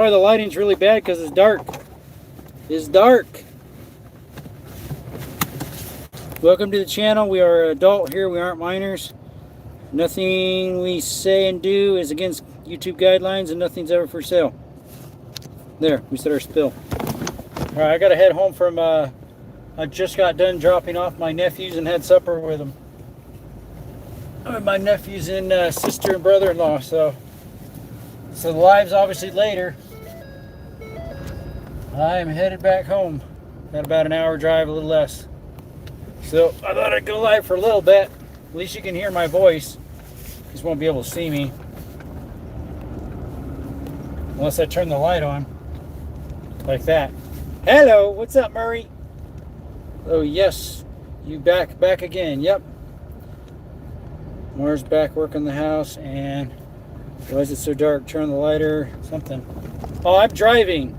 The lighting's really bad because it's dark. It's dark. Welcome to the channel. We are adult here. We aren't minors. Nothing we say and do is against YouTube guidelines, and nothing's ever for sale. There, we said our spill. All right, I gotta head home from. I just got done dropping off my nephews and had supper with them. My nephews and sister and brother-in-law. So the live's obviously later. I am headed back home. Got about an hour drive, a little less. So I thought I'd go live for a little bit. At least you can hear my voice. You just won't be able to see me. Unless I turn the light on. Like that. Hello, what's up, Murray? Oh yes, you back again. Yep. Mars back working the house, and why is it so dark? Turn the lighter, something. Oh, I'm driving.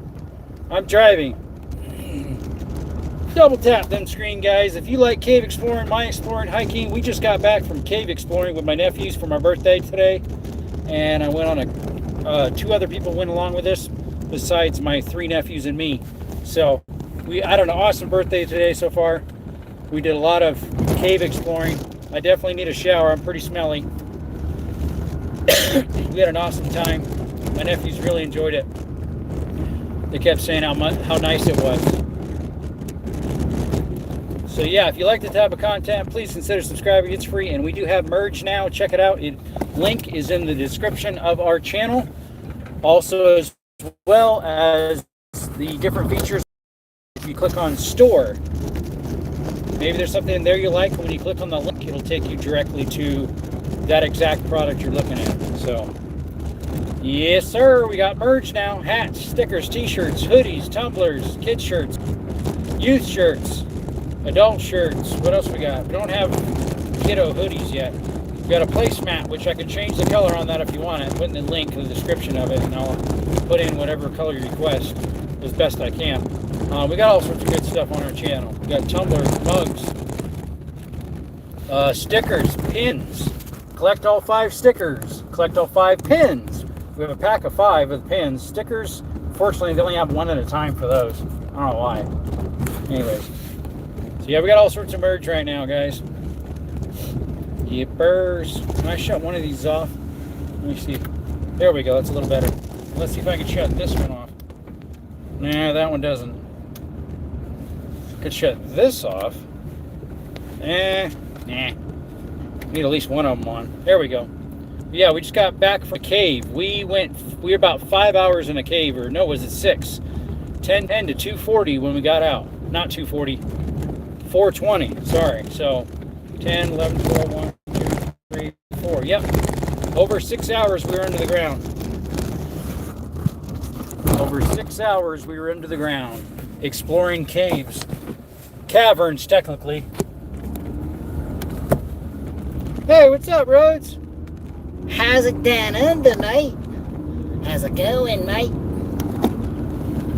Double tap them screen, guys. If you like cave exploring, my exploring, hiking, we just got back from cave exploring with my nephews for my birthday today, and I went on a 2 other people went along with this besides my 3 nephews and me. So we had an awesome birthday today so far. We did a lot of cave exploring. I definitely need a shower. I'm pretty smelly. We had an awesome time. My nephews really enjoyed it. They kept saying how nice it was. So yeah, if you like this type of content, please consider subscribing. It's free, and we do have merge now. Check it out. Link is in the description of our channel. Also, as well as the different features. If you click on store, maybe there's something in there you like. When you click on the link, it'll take you directly to that exact product you're looking at. So yes, sir. We got merch now. Hats, stickers, t-shirts, hoodies, tumblers, kids shirts, youth shirts, adult shirts. What else we got? We don't have kiddo hoodies yet. We got a placemat, which I can change the color on that if you want it. Put in the link in the description of it, and I'll put in whatever color you request as best I can. We got all sorts of good stuff on our channel. We got tumblers, mugs, stickers, pins. Collect all 5 stickers. Collect all 5 pins. We have a pack of 5 of pins. Stickers, fortunately, they only have 1 at a time for those. I don't know why. Anyways. So yeah, we got all sorts of merch right now, guys. Yippers. Can I shut one of these off? Let me see. There we go. That's a little better. Let's see if I can shut this one off. Nah, that one doesn't. Could shut this off. Nah. Need at least one of them on. There we go. Yeah, we just got back from a cave. We were about 5 hours in a cave, or no, was it 6? 10 to 2:40 when we got out. Not 2:40. 4:20. Sorry. So 10, 11, 12, 1, 2, 3, 4. Yep. Over 6 hours we were under the ground. Over 6 hours we were under the ground. Exploring caves. Caverns, technically. Hey, what's up, Rhodes? How's it down tonight? How's it going, mate?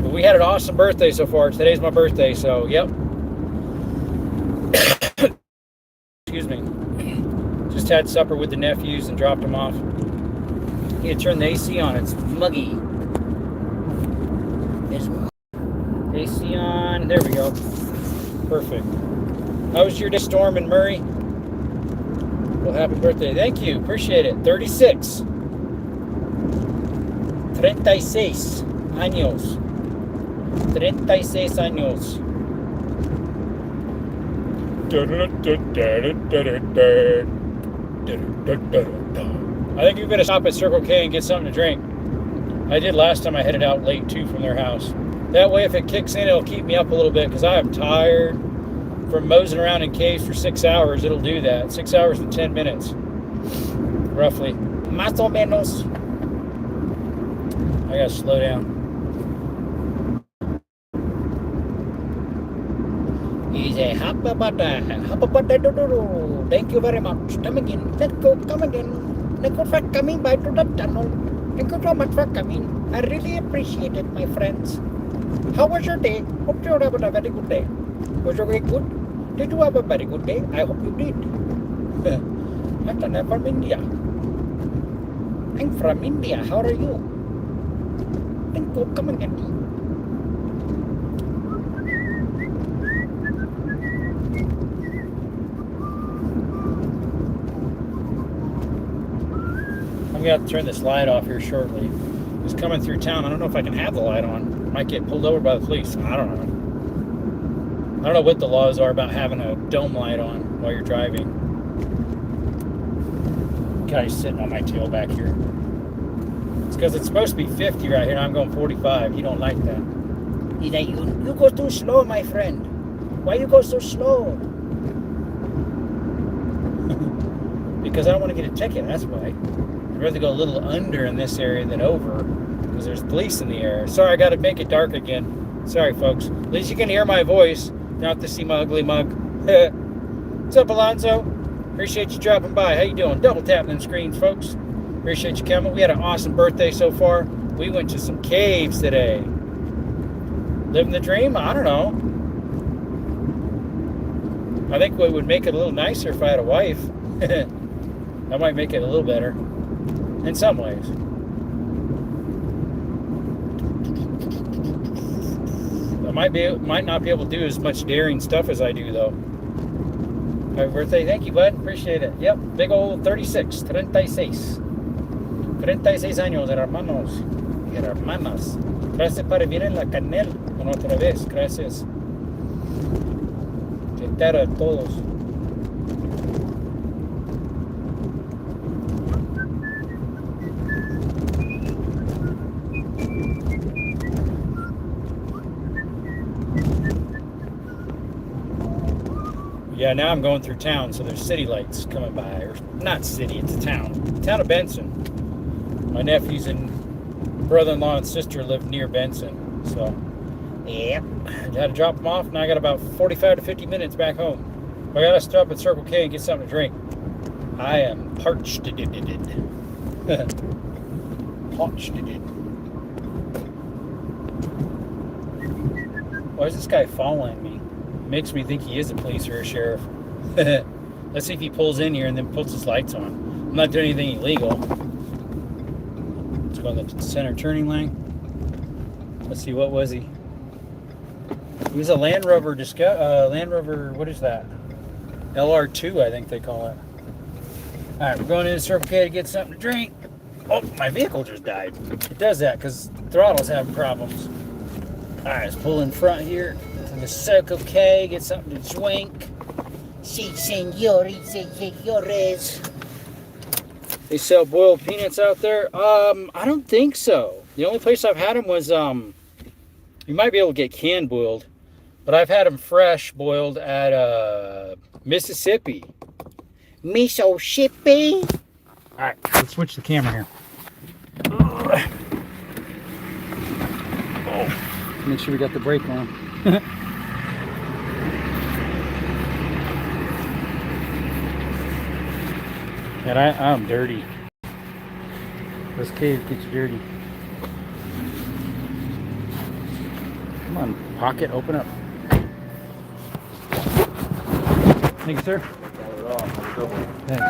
Well, we had an awesome birthday so far. Today's my birthday, so yep. Excuse me. Just had supper with the nephews and dropped them off. You need to turn the AC on. It's muggy. There's AC on. There we go. Perfect. How was your day, Storm and Murray? Well, happy birthday. Thank you. Appreciate it. 36. 36 años. 36 años. I think we're going to stop at Circle K and get something to drink. I did last time I headed out late, too, from their house. That way, if it kicks in, it'll keep me up a little bit, because I am tired from mosing around in caves for 6 hours. It'll do that. 6 hours and 10 minutes, roughly. más o menos. I gotta slow down. He's a happy birthday. Thank you very much. Come again. Thank you. Come again. Thank you for coming by to the channel. Thank you so much for coming. I really appreciate it, my friends. How was your day? Hope you had a very good day. Was your day good? Did you have a very good day? I hope you did. I'm from India. I'm from India. How are you? Thank you, come again. I'm gonna have to turn this light off here shortly. It's coming through town. I don't know if I can have the light on. Might get pulled over by the police. I don't know. I don't know what the laws are about having a dome light on while you're driving. Guy's sitting on my tail back here. It's because it's supposed to be 50 right here, and I'm going 45. You don't like that. He's like, you go too slow, my friend. Why you go so slow? Because I don't want to get a ticket, that's why. I'd rather go a little under in this area than over, because there's police in the area. Sorry, I got to make it dark again. Sorry, folks. At least you can hear my voice. Don't have to see my ugly mug. What's up, Alonzo? Appreciate you dropping by. How you doing? Double tapping them screens, folks. Appreciate you coming. We had an awesome birthday so far. We went to some caves today. Living the dream? I don't know. I think what would make it a little nicer if I had a wife. That might make it a little better. In some ways. I might not be able to do as much daring stuff as I do, though. Happy birthday. Thank you, bud. Appreciate it. Yep. Big old 36. 36. 36 años, hermanos y hermanas. Gracias por venir en la canal con otra vez. Gracias. Que tal a todos. Yeah, now I'm going through town, so there's city lights coming by. Or not city, it's a town. Town of Benson. My nephews and brother-in-law and sister live near Benson. So, Yep. I had to drop them off. Now I got about 45 to 50 minutes back home. I got to stop at Circle K and get something to drink. I am parched. Parched. Why is this guy following me? Makes me think he is a police or a sheriff. Let's see if he pulls in here and then puts his lights on. I'm not doing anything illegal. Let's go on the center turning lane. Let's see, what was he? He was a Land Rover, what is that? LR2, I think they call it. All right, we're going into Circle K to get something to drink. Oh, my vehicle just died. It does that because throttle's having problems. All right, let's pull in front here. The Circle K, get something to drink. Si, señores, señores. They sell boiled peanuts out there? I don't think so. The only place I've had them was, you might be able to get canned boiled, but I've had them fresh boiled at, Mississippi. Mississippi. All right, let's switch the camera here. Oh, make sure we got the brake on. And I'm dirty. This cave gets dirty. Come on, pocket, open up. Thank you, sir. Thanks.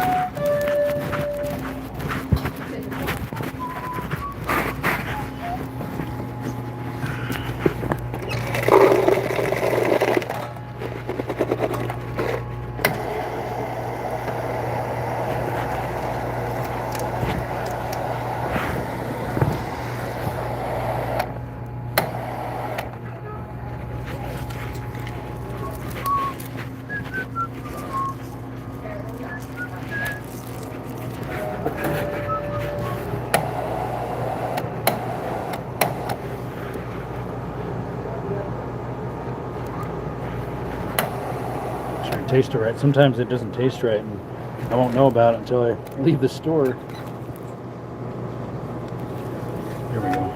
Taste it right. Sometimes it doesn't taste right, and I won't know about it until I leave the store. Here we go.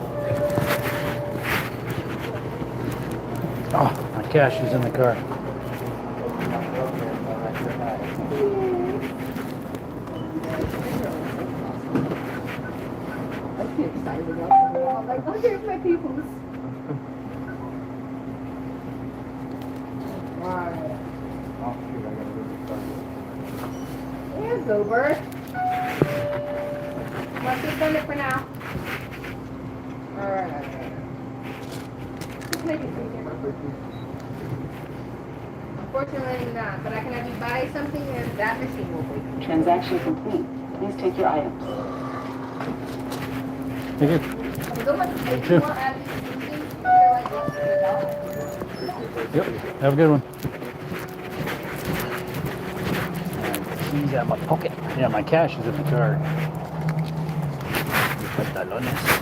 Oh, my cash is in the car. I'm too excited about them all. I'm like, oh, here's my peoples. Alright. Here's Uber. What's it done it for now? Alright. make it easier. Unfortunately not, but I can have you buy something and that machine will wait. Transaction complete. Please take your items. Thank you. Have a good one. If Sure. you want Abby's sushi, they're like less than $1. Yep. Have a good one. Keys out of my pocket. Yeah, my cash is in the car. Pantalones.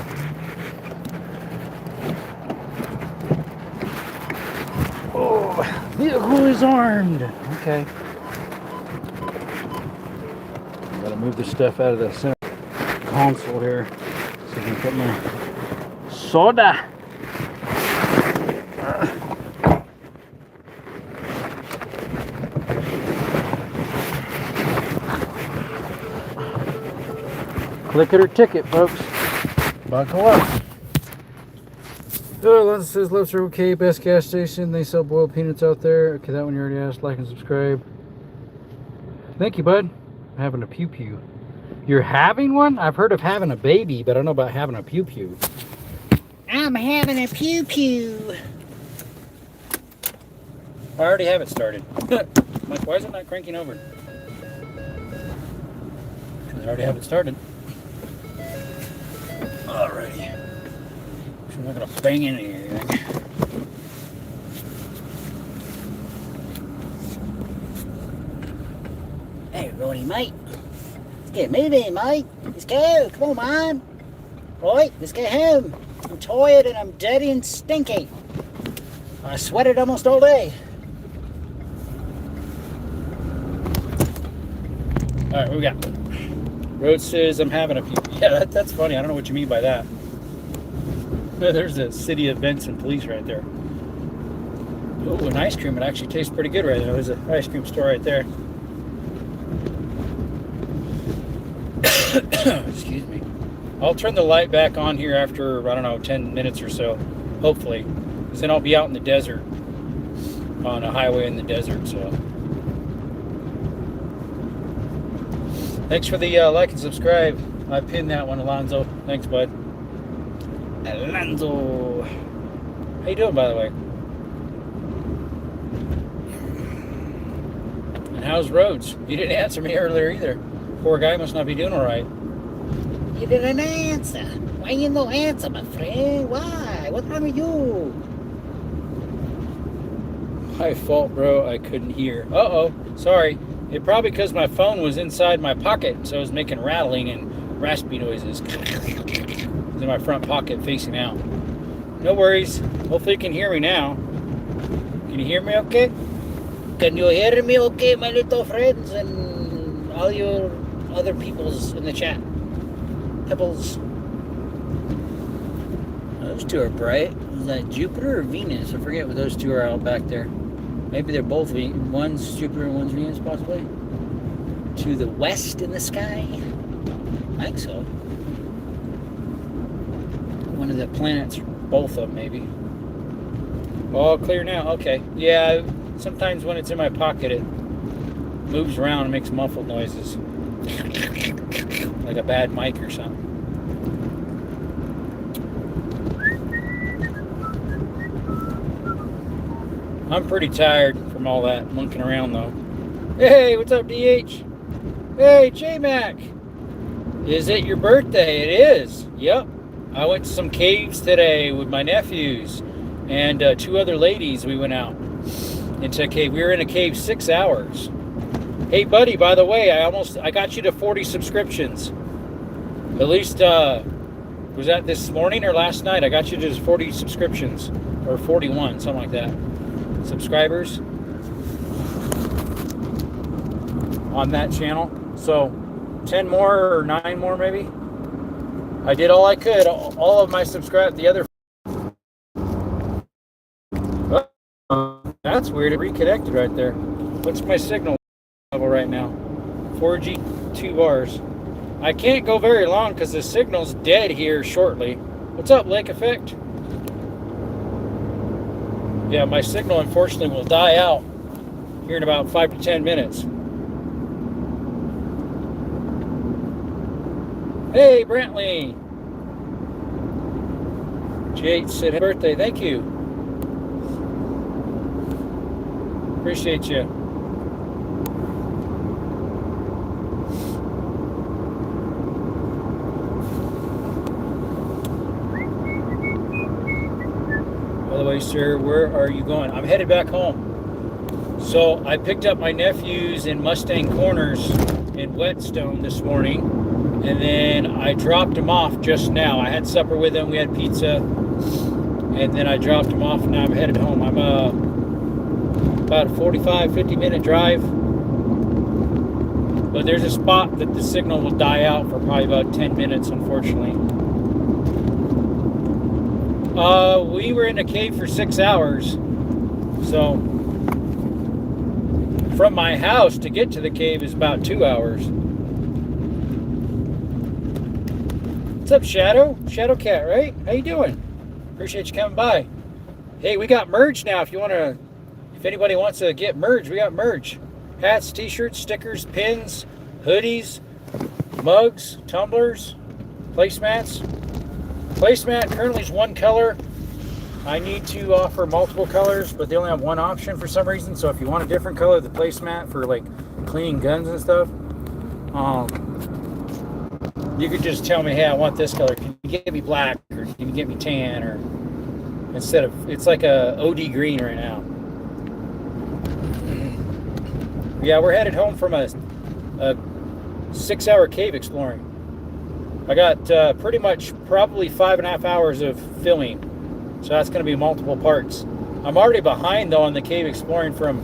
Oh, vehicle is armed. Okay. Gotta move this stuff out of the center console here so I can put my soda. Click it or ticket, folks. Buckle up. Oh, Lance says lifts are okay. Best gas station. They sell boiled peanuts out there. Okay, that one you already asked. Like and subscribe. Thank you, bud. I'm having a pew pew. You're having one? I've heard of having a baby, but I don't know about having a pew pew. I'm having a pew pew. I already have it started. Like, why is it not cranking over? I already have it started. Alrighty. I'm not gonna bang into anything. Hey, Ronnie, mate. Let's get moving, mate. Let's go. Come on, man. Right, let's go home. I'm tired and I'm dirty and stinky. I sweated almost all day. Alright, what we got? Road says I'm having a few. Yeah, that's funny. I don't know what you mean by that. There's the city events and police right there. Oh, an ice cream. It actually tastes pretty good right now. There's an ice cream store right there. Excuse me. I'll turn the light back on here after, I don't know, 10 minutes or so. Hopefully. Because then I'll be out in the desert. On a highway in the desert, so. Thanks for the like and subscribe. I pinned that one, Alonzo. Thanks, bud. Alonzo. How you doing, by the way? And how's Rhodes? You didn't answer me earlier either. Poor guy must not be doing all right. You didn't answer. Why you no answer, my friend? Why? What's wrong with you? My fault, bro. I couldn't hear. Uh-oh. Sorry. It probably because my phone was inside my pocket, so it was making rattling and raspy noises. It's in my front pocket facing out. No worries. Hopefully you can hear me now. Can you hear me okay? Can you hear me okay, my little friends and all your other peoples in the chat? Peoples. Those two are bright. Is that Jupiter or Venus? I forget what those two are out back there. Maybe they're both one's Jupiter and one's Venus, possibly. To the west in the sky? I think so. One of the planets, both of them, maybe. All clear now. Okay. Yeah, sometimes when it's in my pocket, it moves around and makes muffled noises. Like a bad mic or something. I'm pretty tired from all that monkeying around, though. Hey, what's up, DH? Hey, J-Mac. Is it your birthday? It is. Yep. I went to some caves today with my nephews and two other ladies. We went out into a cave. We were in a cave 6 hours. Hey, buddy, by the way, I got you to 40 subscriptions. At least, was that this morning or last night? I got you to 40 subscriptions. Or 41, something like that. Subscribers on that channel. So 10 more or 9 more maybe. I did all I could. All of my the other. Oh, that's weird. It reconnected right there. What's my signal level right now? 4G 2 bars. I can't go very long because the signal's dead here shortly. What's up, Lake Effect? Yeah, my signal unfortunately will die out here in about 5 to 10 minutes. Hey, Brantley. Jade said happy birthday. Thank you. Appreciate you. By the way, sir, where are you going? I'm headed back home. So I picked up my nephews in Mustang Corners in Whetstone this morning, and then I dropped them off just now. I had supper with them. We had pizza, and then I dropped them off, and now I'm headed home. I'm about a 45-50 minute drive, but there's a spot that the signal will die out for probably about 10 minutes, unfortunately. We were in a cave for 6 hours, so from my house to get to the cave is about 2 hours. What's up, Shadow? Shadow Cat, right? How you doing? Appreciate you coming by. Hey, we got merch now. If anybody wants to get merch, we got merch. Hats, t-shirts, stickers, pins, hoodies, mugs, tumblers, placemats. Placemat currently is one color. I need to offer multiple colors, but they only have one option for some reason. So if you want a different color, the placemat for like cleaning guns and stuff, you could just tell me, hey, I want this color. Can you get me black, or can you get me tan, or instead of, it's like a OD green right now. Yeah, we're headed home from a 6 hour cave exploring. I got pretty much probably 5.5 hours of filming, so that's going to be multiple parts. I'm already behind though on the cave exploring from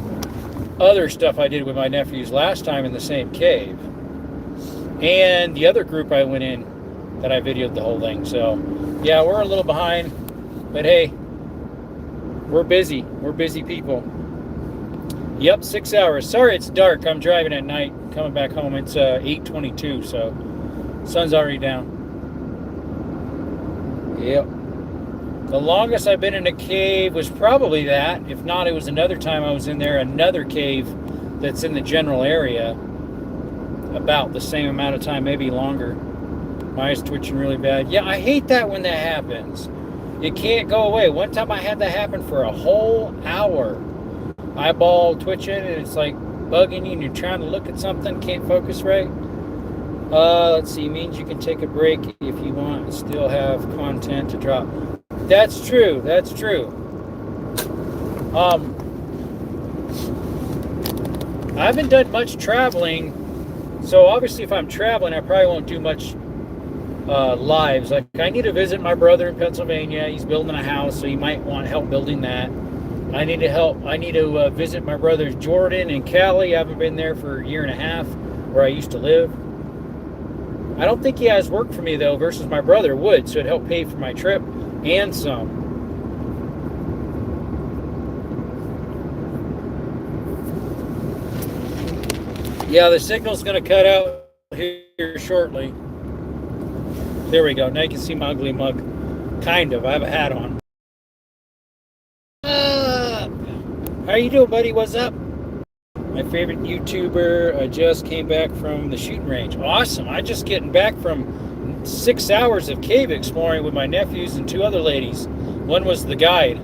other stuff I did with my nephews last time in the same cave, and the other group I went in that I videoed the whole thing. So yeah, we're a little behind, but hey, we're busy people. Yep, 6 hours. Sorry it's dark. I'm driving at night coming back home. It's 8:22, so sun's already down. Yep. The longest I've been in a cave was probably that. If not, it was another time I was in there, another cave that's in the general area. About the same amount of time, maybe longer. My eyes twitching really bad. Yeah, I hate that when that happens. It can't go away. One time I had that happen for a whole hour. Eyeball twitching, and it's like bugging you, and you're trying to look at something, can't focus right. Let's see, means you can take a break if you want and still have content to drop. That's true. That's true. I haven't done much traveling, so obviously if I'm traveling, I probably won't do much lives. Like, I need to visit my brother in Pennsylvania. He's building a house, so he might want help building that. I need to visit my brothers Jordan and Cali. I haven't been there for a year and a half, where I used to live. I don't think he has work for me though, versus my brother would, so it'd help pay for my trip and some. Yeah, the signal's gonna cut out here shortly. There we go. Now you can see my ugly mug. Kind of. I have a hat on. How you doing, buddy? What's up? My favorite YouTuber. I just came back from the shooting range. Awesome. I just getting back from 6 hours of cave exploring with my nephews and two other ladies. One was the guide.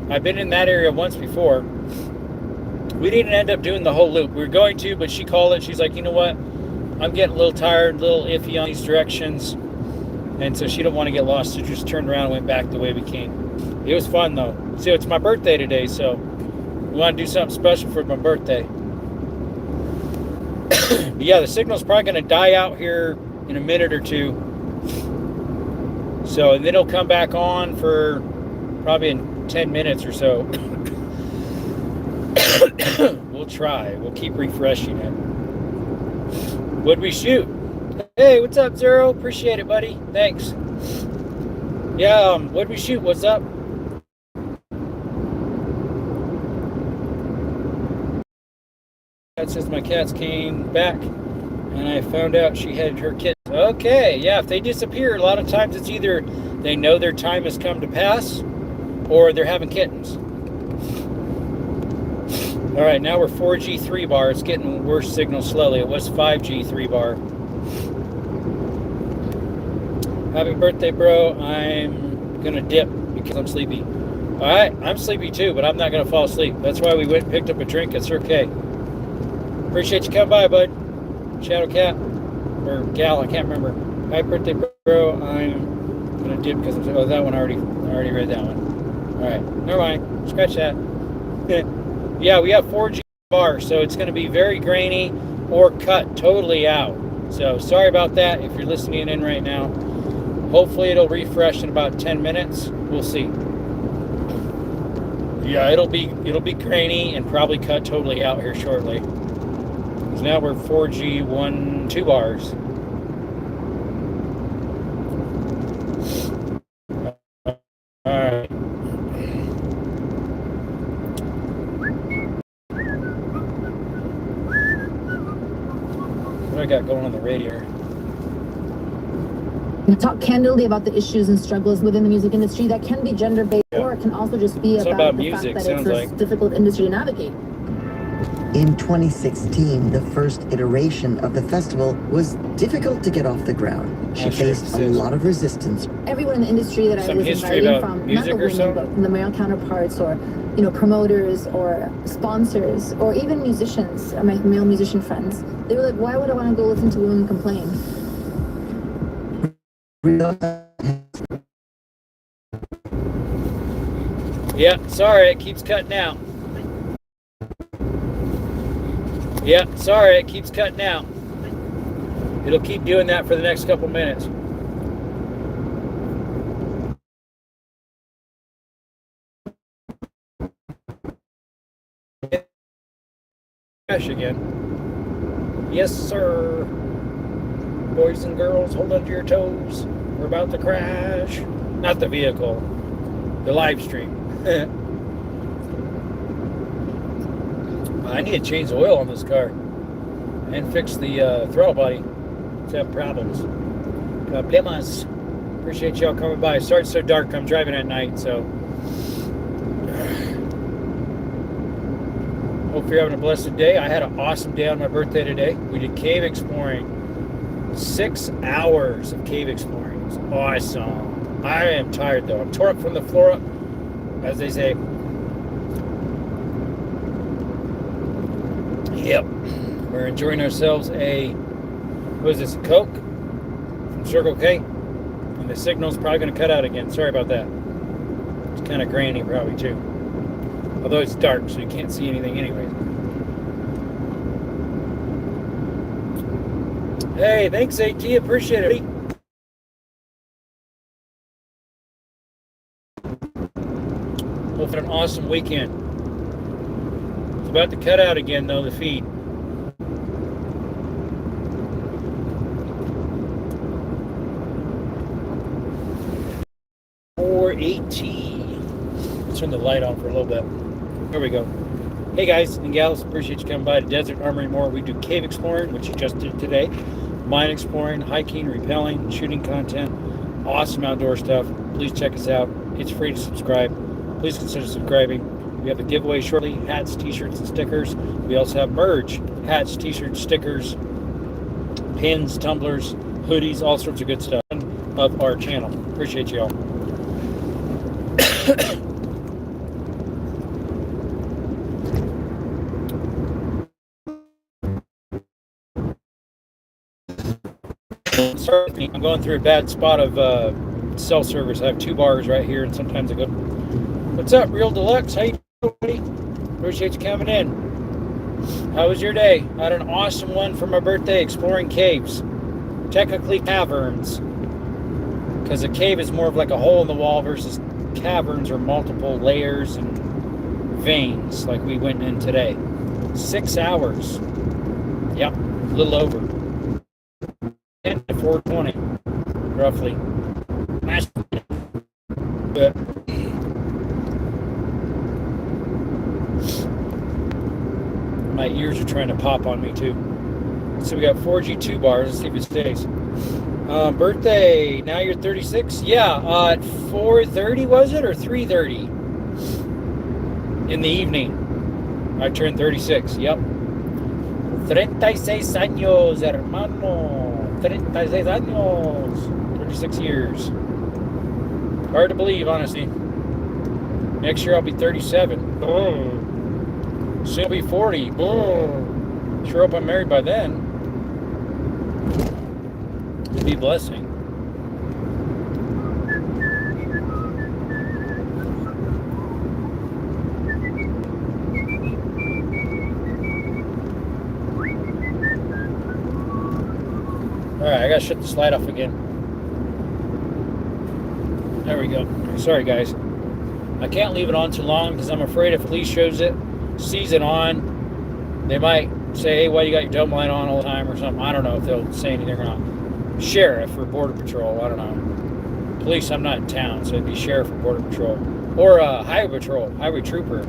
I've been in that area once before. We didn't end up doing the whole loop. We were going to, but she called it. She's like, you know what? I'm getting a little tired, a little iffy on these directions. And so she didn't want to get lost. So just turned around and went back the way we came. It was fun though. So it's my birthday today, so we want to do something special for my birthday. But yeah, the signal's probably going to die out here in a minute or two. So, and then it'll come back on for probably in 10 minutes or so. We'll try. We'll keep refreshing it. What'd we shoot? Hey, what's up, Zero? Appreciate it, buddy. Thanks. Yeah, what'd we shoot? What's up? That says my cats came back and I found out she had her kittens. Okay, yeah, if they disappear, a lot of times it's either they know their time has come to pass or they're having kittens. All right, now we're 4G 3 bar. It's getting worse signal slowly. It was 5G 3 bar. Happy birthday, bro. I'm gonna dip because I'm sleepy. All right, I'm sleepy too, but I'm not going to fall asleep. That's why we went and picked up a drink at Circle K. Appreciate you coming by, bud. Shadow Cat. Or Gal, I can't remember. Happy birthday, bro. I'm going to dip because I'm... Oh, that one, I already read that one. All right, never mind. Scratch that. Yeah, we have 4G bars, so it's going to be very grainy or cut totally out. So sorry about that if you're listening in right now. Hopefully it'll refresh in about 10 minutes. We'll see. Yeah, it'll be grainy and probably cut totally out here shortly. Because now we're 4G 2 bars. All right. What I got going on the radio? Talk candidly about the issues and struggles within the music industry that can be gender-based, or it can also just be about the music, fact that it's a difficult industry to navigate. In 2016, the first iteration of the festival was difficult to get off the ground. She faced a lot of resistance. Everyone in the industry that I was inviting from, not the women, but from the male counterparts, or promoters, or sponsors, or even musicians, my male musician friends, they were like, why would I want to go listen to women complain? Yeah, sorry, it keeps cutting out. Yeah, sorry, it keeps cutting out. It'll keep doing that for the next couple minutes. Crash again. Yes, sir. Boys and girls, hold on to your toes. We're about to crash. Not the vehicle, the live stream. I need to change the oil on this car and fix the throttle body. It's have problems. Problemas. Appreciate y'all coming by. Sorry it's so dark. I'm driving at night, so hope you're having a blessed day. I had an awesome day on my birthday today. We did cave exploring. 6 hours of cave exploring. It was awesome. I am tired though. I'm tore up from the floor up, as they say. Yep. We're enjoying ourselves a, what is this, a Coke from Circle K? And the signal's probably going to cut out again. Sorry about that. It's kind of grainy probably too. Although it's dark, so you can't see anything anyways. Hey, thanks AT, appreciate it. Hope an awesome weekend. It's about to cut out again though, the feed. Let's turn the light on for a little bit. There we go. Hey guys and gals, appreciate you coming by to Desert Armory More. We do cave exploring, which you just did today, mine exploring, hiking, rappelling, shooting content, awesome outdoor stuff. Please check us out. It's free to subscribe. Please consider subscribing. We have a giveaway shortly, hats, t-shirts, and stickers. We also have merch, hats, t-shirts, stickers, pins, tumblers, hoodies, all sorts of good stuff of our channel. Appreciate y'all. Sorry, I'm going through a bad spot of cell service. I have 2 bars right here, and sometimes I go, what's up, Real Deluxe? How you doing, buddy? Appreciate you coming in. How was your day? I had an awesome one for my birthday, exploring caves. Technically caverns, because a cave is more of like a hole in the wall versus caverns are multiple layers and veins like we went in today. 6 hours. Yep, a little over. 10 to 420, roughly. But my ears are trying to pop on me too. So we got 4G 2 bars. Let's see if it stays. Birthday. Now you're 36. Yeah. At 4:30 was it, or 3:30 in the evening? I turned 36. Yep. 36 años, hermano. 36 años. 36 years. Hard to believe, honestly. Next year I'll be 37. Boom. Soon I'll be 40. Boom. Sure hope I'm married by then. It'd be a blessing. Alright, I gotta shut this light off again. There we go. Sorry guys. I can't leave it on too long because I'm afraid if police sees it on, they might say, hey, why you got your dome light on all the time or something. I don't know if they'll say anything or not. Sheriff or Border Patrol, I don't know. Police, I'm not in town, so it'd be Sheriff or Border Patrol. Or Highway Patrol, Highway Trooper.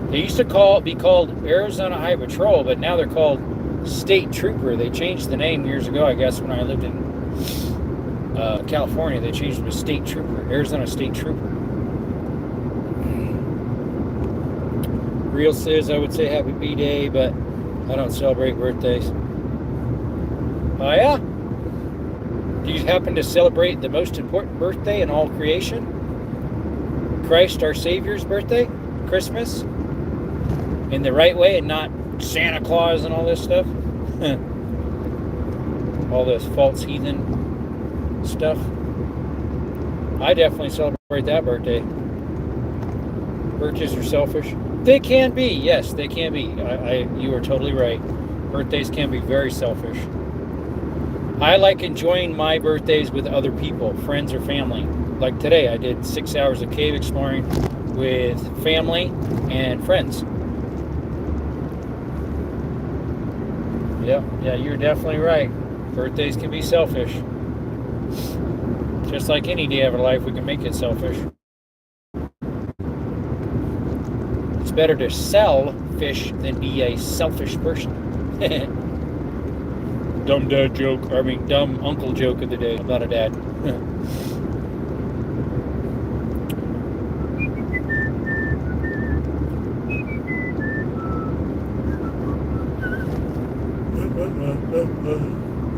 They used to be called Arizona Highway Patrol, but now they're called State Trooper. They changed the name years ago, I guess, when I lived in California. They changed it to State Trooper, Arizona State Trooper. Real says I would say happy B-Day, but I don't celebrate birthdays. Oh yeah? Do you happen to celebrate the most important birthday in all creation? Christ our Savior's birthday? Christmas? In the right way and not Santa Claus and all this stuff? All this false heathen stuff. I definitely celebrate that birthday. Birthdays are selfish. They can be, yes, they can be. You are totally right. Birthdays can be very selfish. I like enjoying my birthdays with other people, friends or family. Like today, I did 6 hours of cave exploring with family and friends. Yeah, you're definitely right. Birthdays can be selfish. Just like any day of our life, we can make it selfish. It's better to sell fish than be a selfish person. Dumb dad joke, dumb uncle joke of the day. I'm not a dad.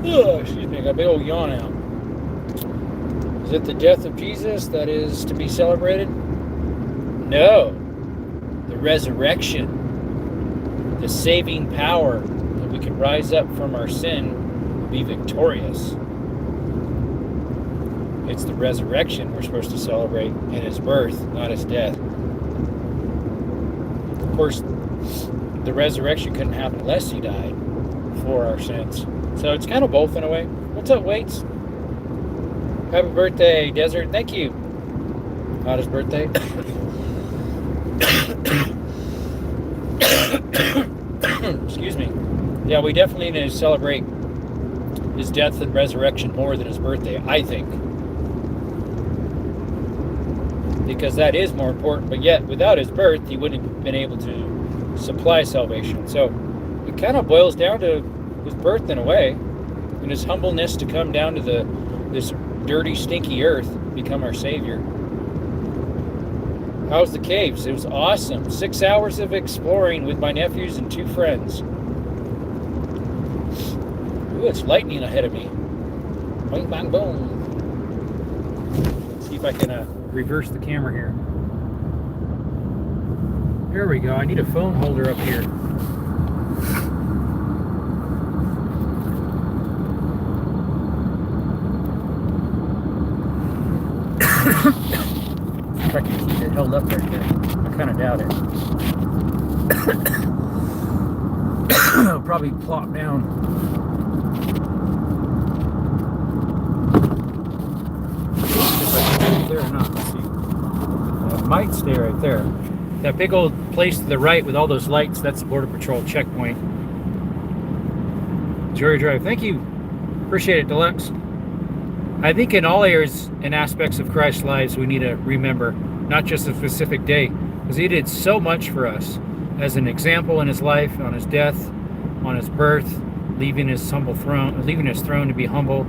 Oh, excuse me, I got a big old yawn out. Is it the death of Jesus that is to be celebrated? No. The resurrection, the saving power that we can rise up from our sin and be victorious. It's the resurrection we're supposed to celebrate, and his birth, not his death. Of course, the resurrection couldn't happen unless he died for our sins. So it's kind of both in a way. What's up, Waits? Happy birthday, Desert. Thank you. Not his birthday. Excuse me. Yeah, we definitely need to celebrate his death and resurrection more than his birthday, I think. Because that is more important, but yet without his birth, he wouldn't have been able to supply salvation. So it kind of boils down to his birth in a way, and his humbleness to come down to this dirty, stinky earth, become our Savior. How's the caves? It was awesome. 6 hours of exploring with my nephews and 2 friends. Ooh, it's lightning ahead of me. Bang, bang, boom. Let's see if I can reverse the camera here. There we go. I need a phone holder up here. If I can keep it held up right there. I kind of doubt it. It'll probably plop down. If I can stay there or not. Let's see. It might stay right there. That big old place to the right with all those lights, that's the Border Patrol checkpoint. Jury Drive. Thank you. Appreciate it, Deluxe. I think in all areas and aspects of Christ's lives, we need to remember, not just a specific day, because he did so much for us as an example in his life, on his death, on his birth, leaving his throne to be humble.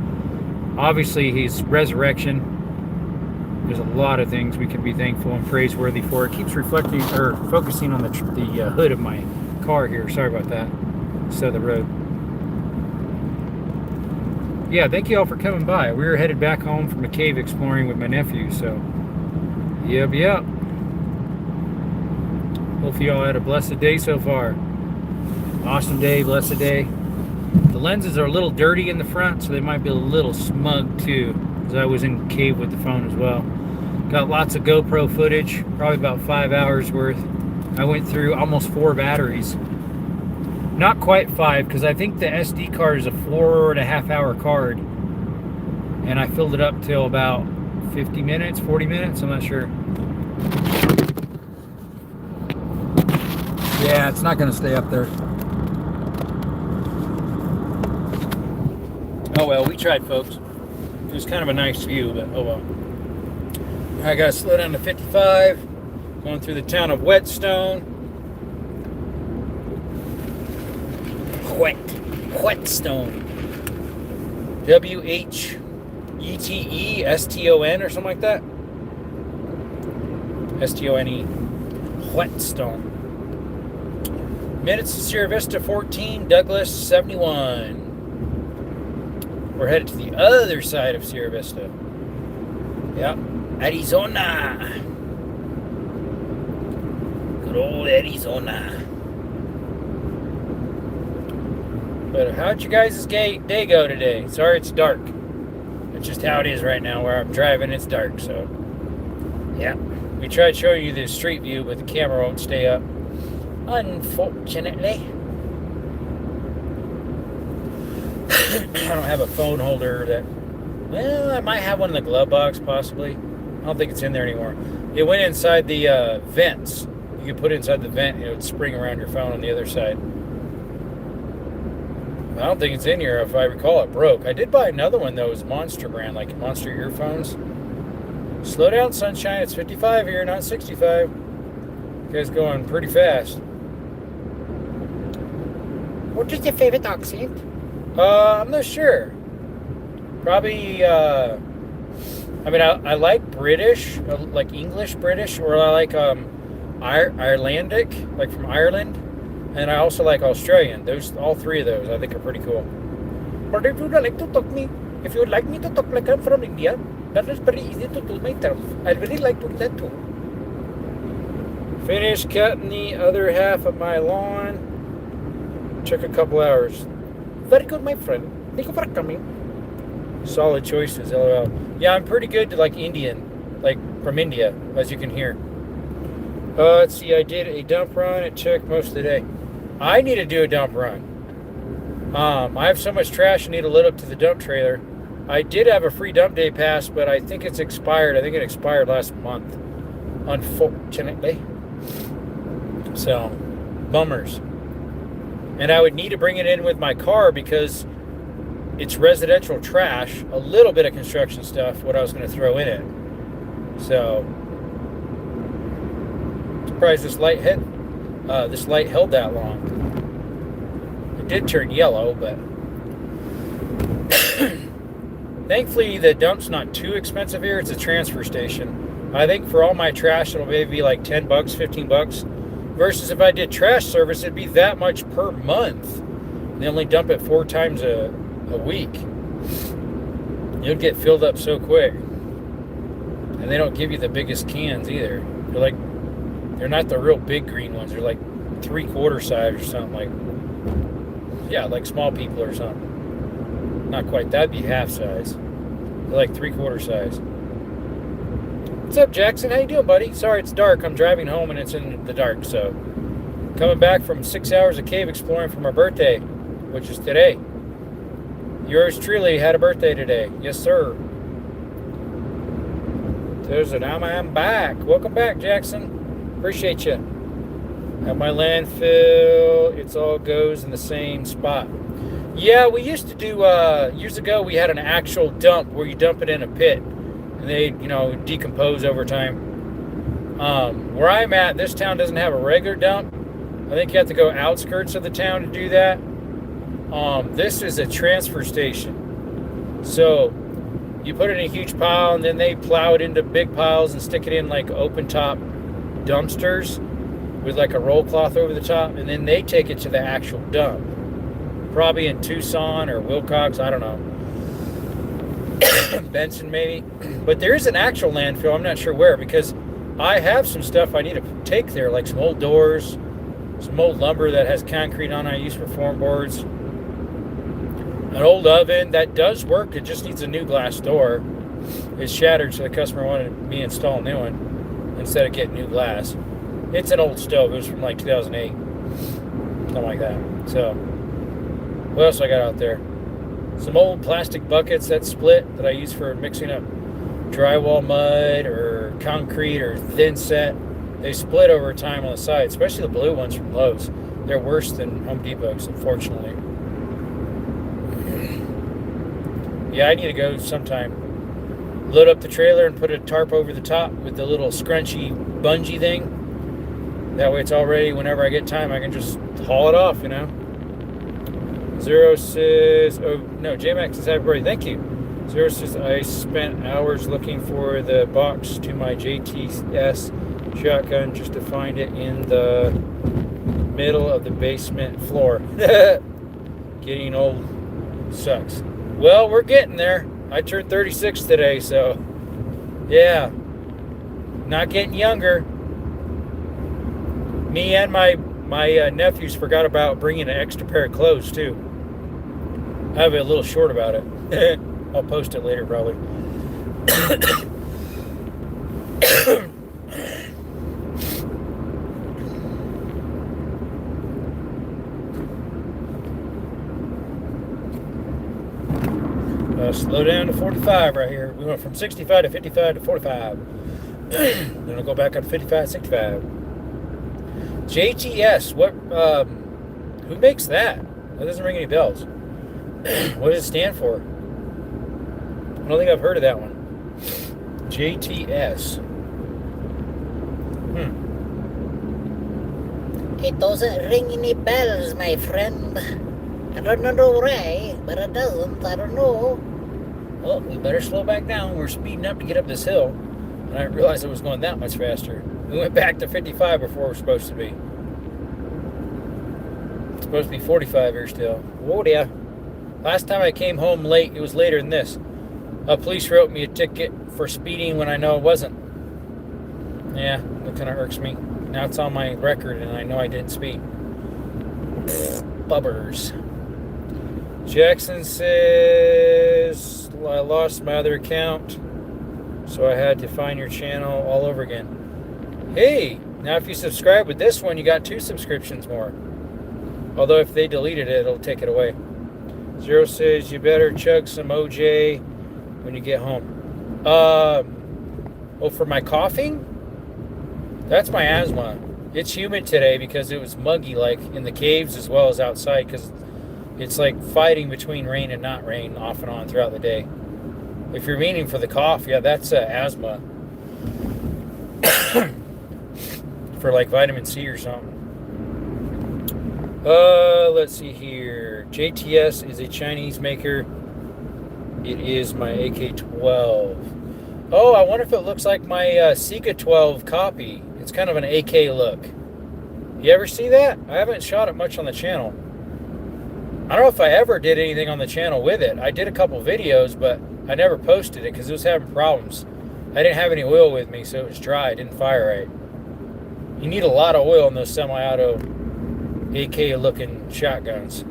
Obviously, his resurrection. There's a lot of things we can be thankful and praiseworthy for. It keeps focusing on the hood of my car here. Sorry about that. Instead of the road. Yeah, thank you all for coming by. We were headed back home from a cave exploring with my nephew, so yep. Hopefully y'all had a blessed day so far. Awesome day, blessed day. The lenses are a little dirty in the front, so they might be a little smug too, because I was in cave with the phone as well. Got lots of GoPro footage, probably about 5 hours worth. I went through almost 4 batteries. Not quite 5, because I think the SD card is a 4.5 hour card. And I filled it up till about 50 minutes, 40 minutes, I'm not sure. Yeah, it's not gonna stay up there. Oh well, we tried, folks. It was kind of a nice view, but oh well. I gotta slow down to 55, going through the town of Whetstone. Whetstone. WHETESTON or something like that. STONE. Whetstone. Minutes to Sierra Vista 14, Douglas 71. We're headed to the other side of Sierra Vista. Yep, Arizona. Good old Arizona. But how'd you guys' day go today? Sorry it's dark. It's just how it is right now where I'm driving, it's dark, so. Yeah, we tried showing you the street view, but the camera won't stay up. Unfortunately. I don't have a phone holder that, well, I might have one in the glove box possibly. I don't think it's in there anymore. It went inside the vents. You could put it inside the vent and it would spring around your phone on the other side. I don't think it's in here. If I recall, it broke. I did buy another one though. It was Monster brand, like Monster earphones. Slow down, sunshine. It's 55 here, not 65. You guys going pretty fast. What is your favorite accent? I'm not sure. Probably, I mean, I like British, like English British, or I like Irelandic, like from Ireland, and I also like Australian. All 3 of those, I think are pretty cool. But if you would like to talk me, if you would like me to talk like I'm from India, that is very easy to do myself. I'd really like to do that too. Finished cutting the other half of my lawn. Took a couple hours. Very good, my friend. Thank you for coming. Solid choices, LOL. Yeah, I'm pretty good to like Indian, like from India, as you can hear. Let's see, I did a dump run. It took most of the day. I need to do a dump run. I have so much trash I need to load up to the dump trailer. I did have a free dump day pass, but I think it's expired. I think it expired last month, unfortunately. So, bummers. And I would need to bring it in with my car because it's residential trash, a little bit of construction stuff, what I was going to throw in it. So, surprised this light held that long. It did turn yellow, but thankfully the dump's not too expensive here. It's a transfer station. I think for all my trash it'll maybe be like $10, $15. Versus if I did trash service, it'd be that much per month. They only dump it 4 times a week. You'll get filled up so quick. And they don't give you the biggest cans either. They're not the real big green ones. They're like 3/4 size or something, like, yeah, like Small People or something. Not quite, that'd be half size. They're like 3/4 size. What's up, Jackson? How you doing, buddy? Sorry, it's dark. I'm driving home and it's in the dark, so. Coming back from 6 hours of cave exploring for my birthday, which is today. Yours truly had a birthday today. Yes, sir. There's an I'm back. Welcome back, Jackson. Appreciate you. At my landfill, it all goes in the same spot. Yeah, we used to do, years ago, we had an actual dump where you dump it in a pit. And they, decompose over time. Where I'm at, this town doesn't have a regular dump. I think you have to go outskirts of the town to do that. This is a transfer station. So you put it in a huge pile and then they plow it into big piles and stick it in like open top dumpsters with like a roll cloth over the top, and then they take it to the actual dump. Probably in Tucson or Wilcox, I don't know. Benson maybe. But there is an actual landfill, I'm not sure where, because I have some stuff I need to take there, like some old doors, some old lumber that has concrete on it I use for form boards, an old oven that does work. It just needs a new glass door. It's shattered, so the customer wanted me to install a new one instead of getting new glass. It's an old stove. It was from like 2008, something like that. So, what else I got out there? Some old plastic buckets that split that I use for mixing up drywall mud or concrete or thin set. They split over time on the side, especially the blue ones from Lowe's. They're worse than Home Depot's, unfortunately. Yeah, I need to go sometime. Load up the trailer and put a tarp over the top with the little scrunchy bungee thing. That way it's all ready. Whenever I get time, I can just haul it off, you know. Zero says, oh, no, J-Max says, happy birthday. Thank you. Zero says, I spent hours looking for the box to my JTS shotgun just to find it in the middle of the basement floor. Getting old sucks. Well, we're getting there. I turned 36 today, so yeah, not getting younger. Me and my nephews forgot about bringing an extra pair of clothes too. I have a little short about it. I'll post it later probably. Slow down to 45 right here. We went from 65 to 55 to 45. Then I'll go back on 55, 65. JTS, what, who makes that? That doesn't ring any bells. What does it stand for? I don't think I've heard of that one. JTS. It doesn't ring any bells, my friend. I don't know why, but it doesn't. I don't know. Well, we better slow back down. We're speeding up to get up this hill. And I realized it was going that much faster. We went back to 55 before we're supposed to be. It's supposed to be 45 here still. Oh, yeah. Last time I came home late, it was later than this. Police wrote me a ticket for speeding when I know it wasn't. Yeah, that kind of irks me. Now it's on my record and I know I didn't speed. Bubbers. Jackson says, I lost my other account, so I had to find your channel all over again. Hey, now if you subscribe with this one, you got 2 subscriptions more. Although if they deleted it, it'll take it away. Zero says, you better chug some OJ when you get home. Oh, for my coughing? That's my asthma. It's humid today because it was muggy, like in the caves as well as outside, because it's like fighting between rain and not rain off and on throughout the day. If you're meaning for the cough, yeah, that's asthma. For like vitamin C or something. Let's see here. JTS is a Chinese maker. It is my AK-12. Oh, I wonder if it looks like my Sika 12 copy. It's kind of an AK look. You ever see that? I haven't shot it much on the channel. I don't know if I ever did anything on the channel with it. I did a couple videos, but I never posted it because it was having problems. I didn't have any oil with me, so it was dry. It didn't fire right. You need a lot of oil in those semi-auto AK-looking shotguns.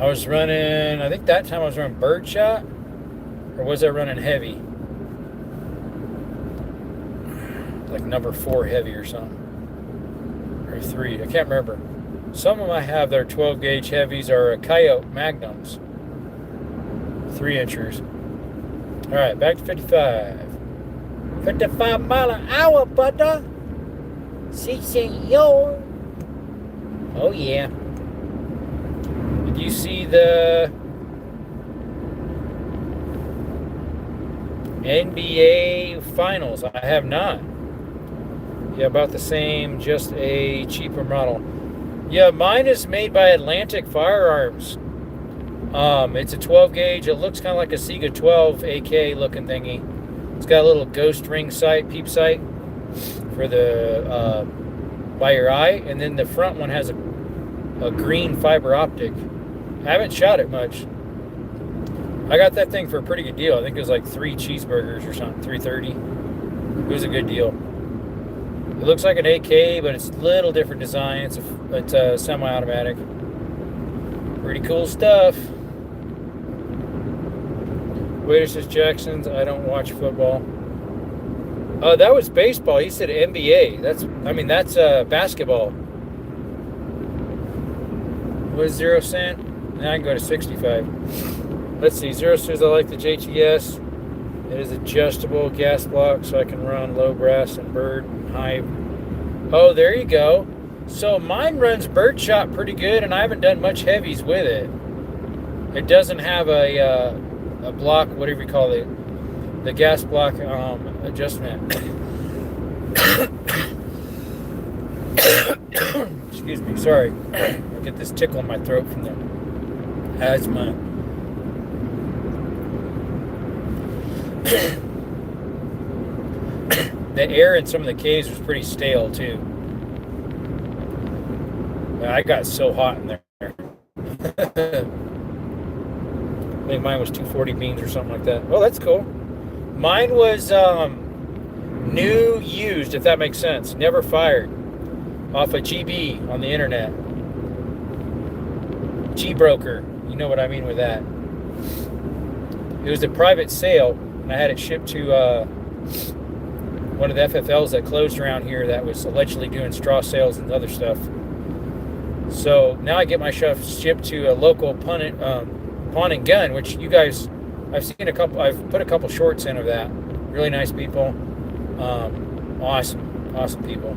I was running, I think that time I was running birdshot, or was I running heavy? Like number 4 heavy or something. Or 3, I can't remember. Some of them I have that are 12 gauge heavies are Coyote Magnums. 3-inchers. Alright, back to 55. 55 mile an hour, butter. Si, senor. Oh, yeah. Did you see the NBA Finals? I have not. Yeah, about the same, just a cheaper model. Yeah, mine is made by Atlantic Firearms. It's a 12 gauge. It looks kind of like a Sega 12 AK looking thingy. It's got a little ghost ring sight, peep sight for the by your eye, and then the front one has a green fiber optic. I haven't shot it much. I got that thing for a pretty good deal. I think it was like 3 cheeseburgers or something, $3.30. It was a good deal. It looks like an AK, but it's a little different design. It's a semi-automatic. Pretty cool stuff. Waiter says Jackson's. I don't watch football. That was baseball. He said NBA. That's basketball. What is Zero saying? Now I can go to 65. Let's see. Zero says I like the JTS. It is adjustable gas block, so I can run low brass and bird and hive. Oh, there you go. So mine runs birdshot pretty good, and I haven't done much heavies with it. It doesn't have a block, whatever you call it, the gas block adjustment. Excuse me, sorry. I get this tickle in my throat from the asthma. The air in some of the caves was pretty stale too. I got so hot in there. I think mine was 240 beams or something like that. Oh, that's cool. Mine was new used, if that makes sense. Never fired. Off a GB on the internet. G-broker. You know what I mean with that. It was a private sale, and I had it shipped to one of the FFLs that closed around here that was allegedly doing straw sales and other stuff. So now I get my stuff shipped to a local pawn and gun, which you guys, I've seen a couple, I've put a couple shorts in of that. Really nice people. Awesome people.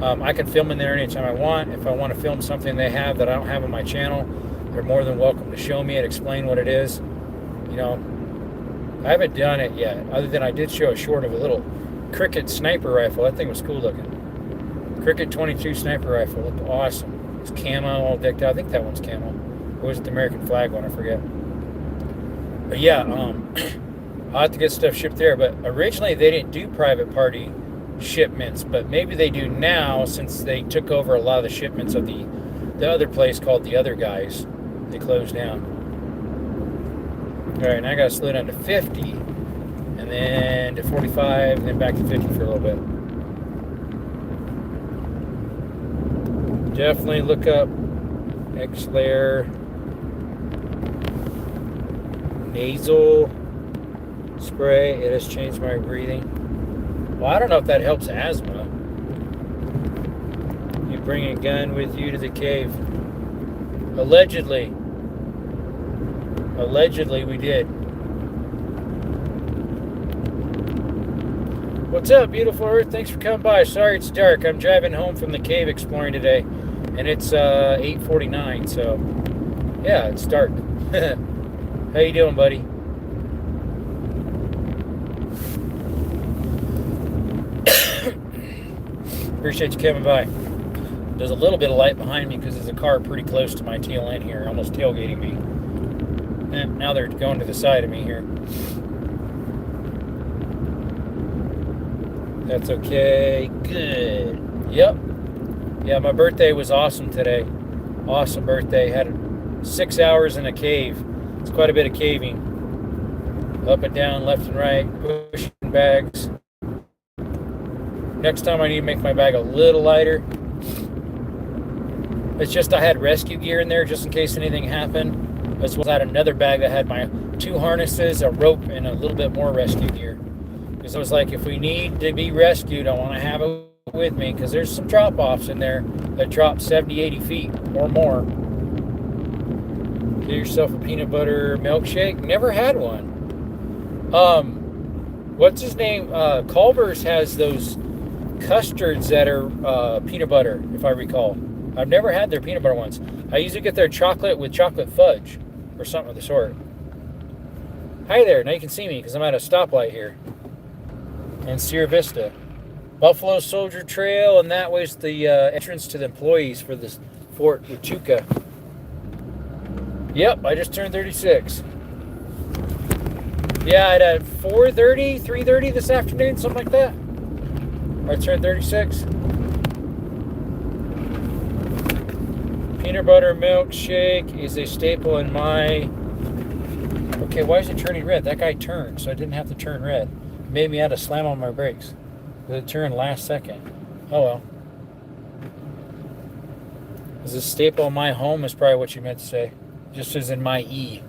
I can film in there anytime I want. If I want to film something they have that I don't have on my channel, they're more than welcome to show me and explain what it is. You know, I haven't done it yet, other than I did show a short of a little Cricket sniper rifle. That thing was cool looking. Cricket 22 sniper rifle. Looked awesome. It's camo, all decked out. I think that one's camo. Or was it the American flag one? I forget. But yeah, I'll have to get stuff shipped there. But originally they didn't do private party shipments, but maybe they do now since they took over a lot of the shipments of the other place called The Other Guys. They closed down. All right, now I got to slow down to 50. And then to 45, and then back to 50 for a little bit. Definitely look up X-Layer nasal spray. It has changed my breathing. Well, I don't know if that helps asthma. You bring a gun with you to the cave. Allegedly we did. What's up, beautiful Earth? Thanks for coming by. Sorry it's dark. I'm driving home from the cave exploring today, and it's 8:49. So, yeah, it's dark. How you doing, buddy? Appreciate you coming by. There's a little bit of light behind me because there's a car pretty close to my tail end here, almost tailgating me. And now they're going to the side of me here. That's okay. Good. Yep. Yeah, my birthday was awesome today. Awesome birthday. Had 6 hours in a cave. It's quite a bit of caving. Up and down, left and right, pushing bags. Next time I need to make my bag a little lighter. It's just I had rescue gear in there just in case anything happened. As well as I had another bag that had my 2 harnesses, a rope, and a little bit more rescue gear. Because I was like, if we need to be rescued, I want to have it with me. Because there's some drop-offs in there that drop 70, 80 feet or more. Get yourself a peanut butter milkshake. Never had one. What's his name? Culver's has those custards that are peanut butter, if I recall. I've never had their peanut butter ones. I usually get their chocolate with chocolate fudge or something of the sort. Hi there. Now you can see me because I'm at a stoplight here in Sierra Vista. Buffalo Soldier Trail, and that was the entrance to the employees for this Fort Huachuca. Yep, I just turned 36. Yeah, at 4:30, 3:30 this afternoon, something like that. I turned 36. Peanut butter milkshake is a staple in my... Okay, why is it turning red? That guy turned, so I didn't have to turn red. It made me have to slam on my brakes. It turned last second. Oh well. Is this staple in my home is probably what you meant to say. Just as in my E.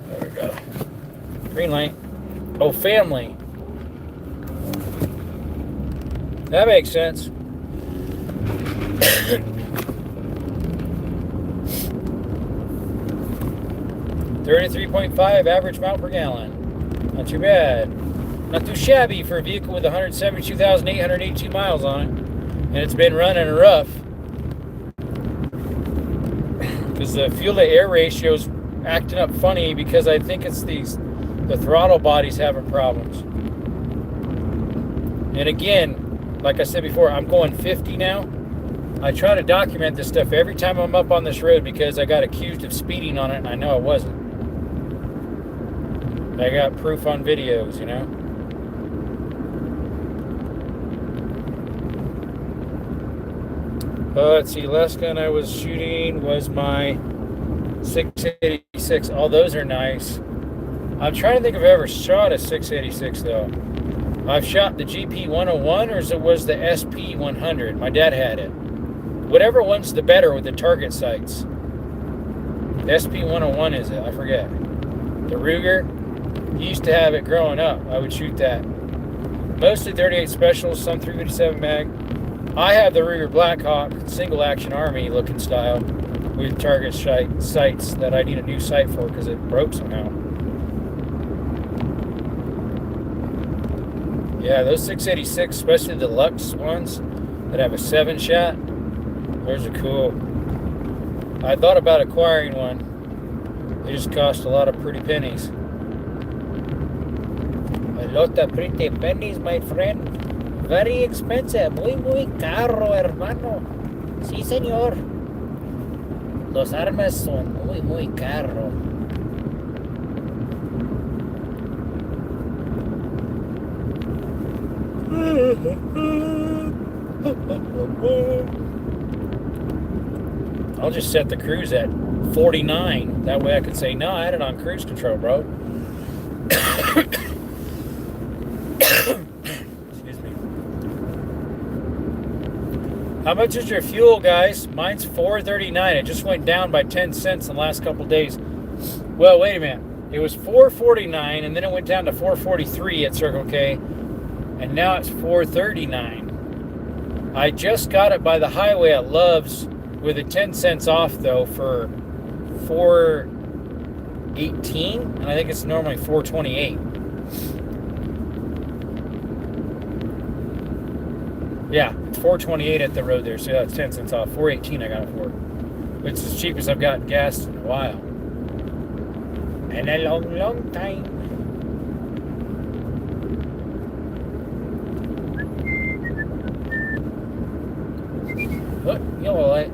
There we go. Green light. Oh, family. That makes sense. 33.5 average mile per gallon. Not too bad. Not too shabby for a vehicle with 172,882 miles on it. And it's been running rough. Because the fuel to air ratio is acting up funny because I think it's the throttle body's having problems. And again, like I said before, I'm going 50 now. I try to document this stuff every time I'm up on this road because I got accused of speeding on it and I know I wasn't. I got proof on videos, you know. Let's see, last gun I was shooting was my 686. All those are nice. I'm trying to think if I ever shot a 686 though. I've shot the GP 101 or it was the SP 100. My dad had it. Whatever one's the better with the target sights. The SP 101 is it? I forget. The Ruger. Used to have it growing up. I would shoot that. Mostly 38 specials, some 357 mag. I have the Ruger Blackhawk single action army looking style with target sights that I need a new sight for because it broke somehow. Yeah, those 686, especially the Lux ones that have a 7-shot, those are cool. I thought about acquiring one. They just cost a lot of pretty pennies. A lot of pretty pennies, my friend. Very expensive. Muy caro, hermano. Sí, señor. Los armas son muy caro. I'll just set the cruise at 49. That way I can say, no, I had it on cruise control, bro. Excuse me. How much is your fuel, guys? Mine's $4.39. It just went down by 10 cents in the last couple days. Well, wait a minute. It was $4.49, and then it went down to $4.43 at Circle K, and now it's $4.39. I just got it by the highway at Love's with a 10 cents off, though, for $4.18, and I think it's normally $4.28. Yeah, it's $4.28 at the road there, so yeah, it's 10 cents off. $4.18 I got it for. It's the cheapest I've gotten gas in a while. In a long time. Look, yellow light.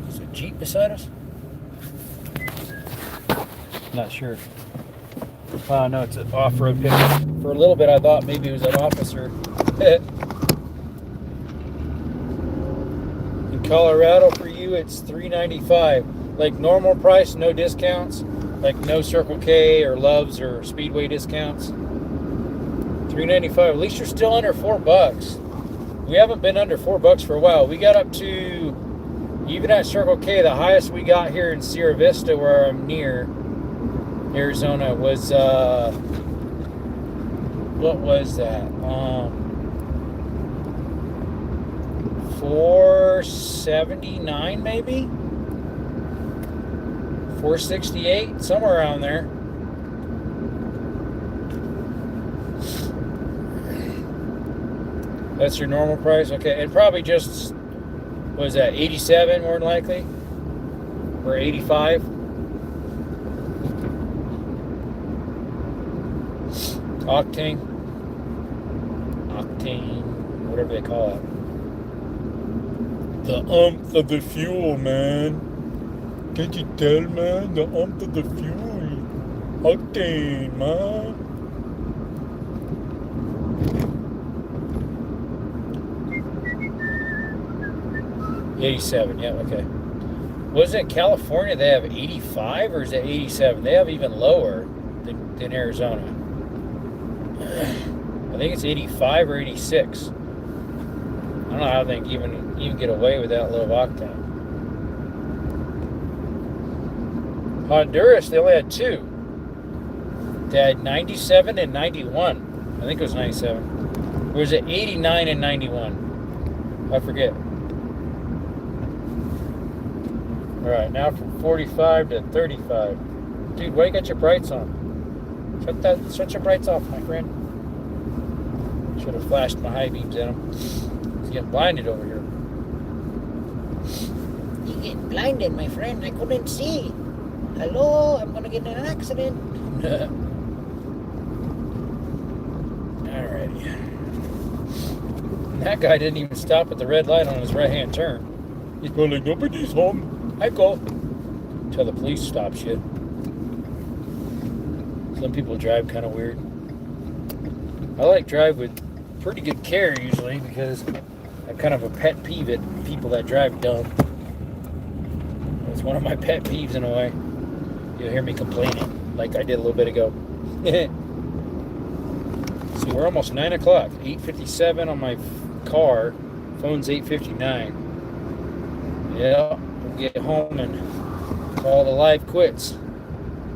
Is a Jeep beside us? Not sure. Oh, no, it's an off-road pickup. For a little bit, I thought maybe it was an officer. In Colorado, for you, it's $3.95. Like normal price, no discounts. Like no Circle K or Love's or Speedway discounts. $3.95. At least you're still under $4. We haven't been under $4 for a while. We got up to, even at Circle K, the highest we got here in Sierra Vista, where I'm near Arizona, was what was that? $4.79 maybe? $4.68, somewhere around there. That's your normal price? Okay, and probably just, what is that, 87 more than likely? Or 85? Octane, whatever they call it. The umph of the fuel, man. Can't you tell, man? The umph of the fuel. Octane, man. 87, yeah, okay. Wasn't California, they have 85 or is it 87? They have even lower than Arizona. I think it's 85 or 86. I don't know how they even get away with that low octane. Honduras, they only had 2. They had 97 and 91. I think it was 97. Or was it 89 and 91? I forget. Alright, now from 45 to 35. Dude, why you got your brights on? Shut your brights off, my friend. Should have flashed my high beams at him. He's getting blinded over here. You get blinded, my friend. I couldn't see. Hello, I'm gonna get in an accident. Alrighty. That guy didn't even stop at the red light on his right-hand turn. He's going like, nobody's home. I go. Until the police stops you. Some people drive kind of weird. I like drive with pretty good care usually because I'm kind of a pet peeve at people that drive dumb. It's one of my pet peeves in a way. You'll hear me complaining like I did a little bit ago. See, we're almost 9 o'clock. 8:57 on my car. Phone's 8:59. Yeah, we'll get home and call the live quits.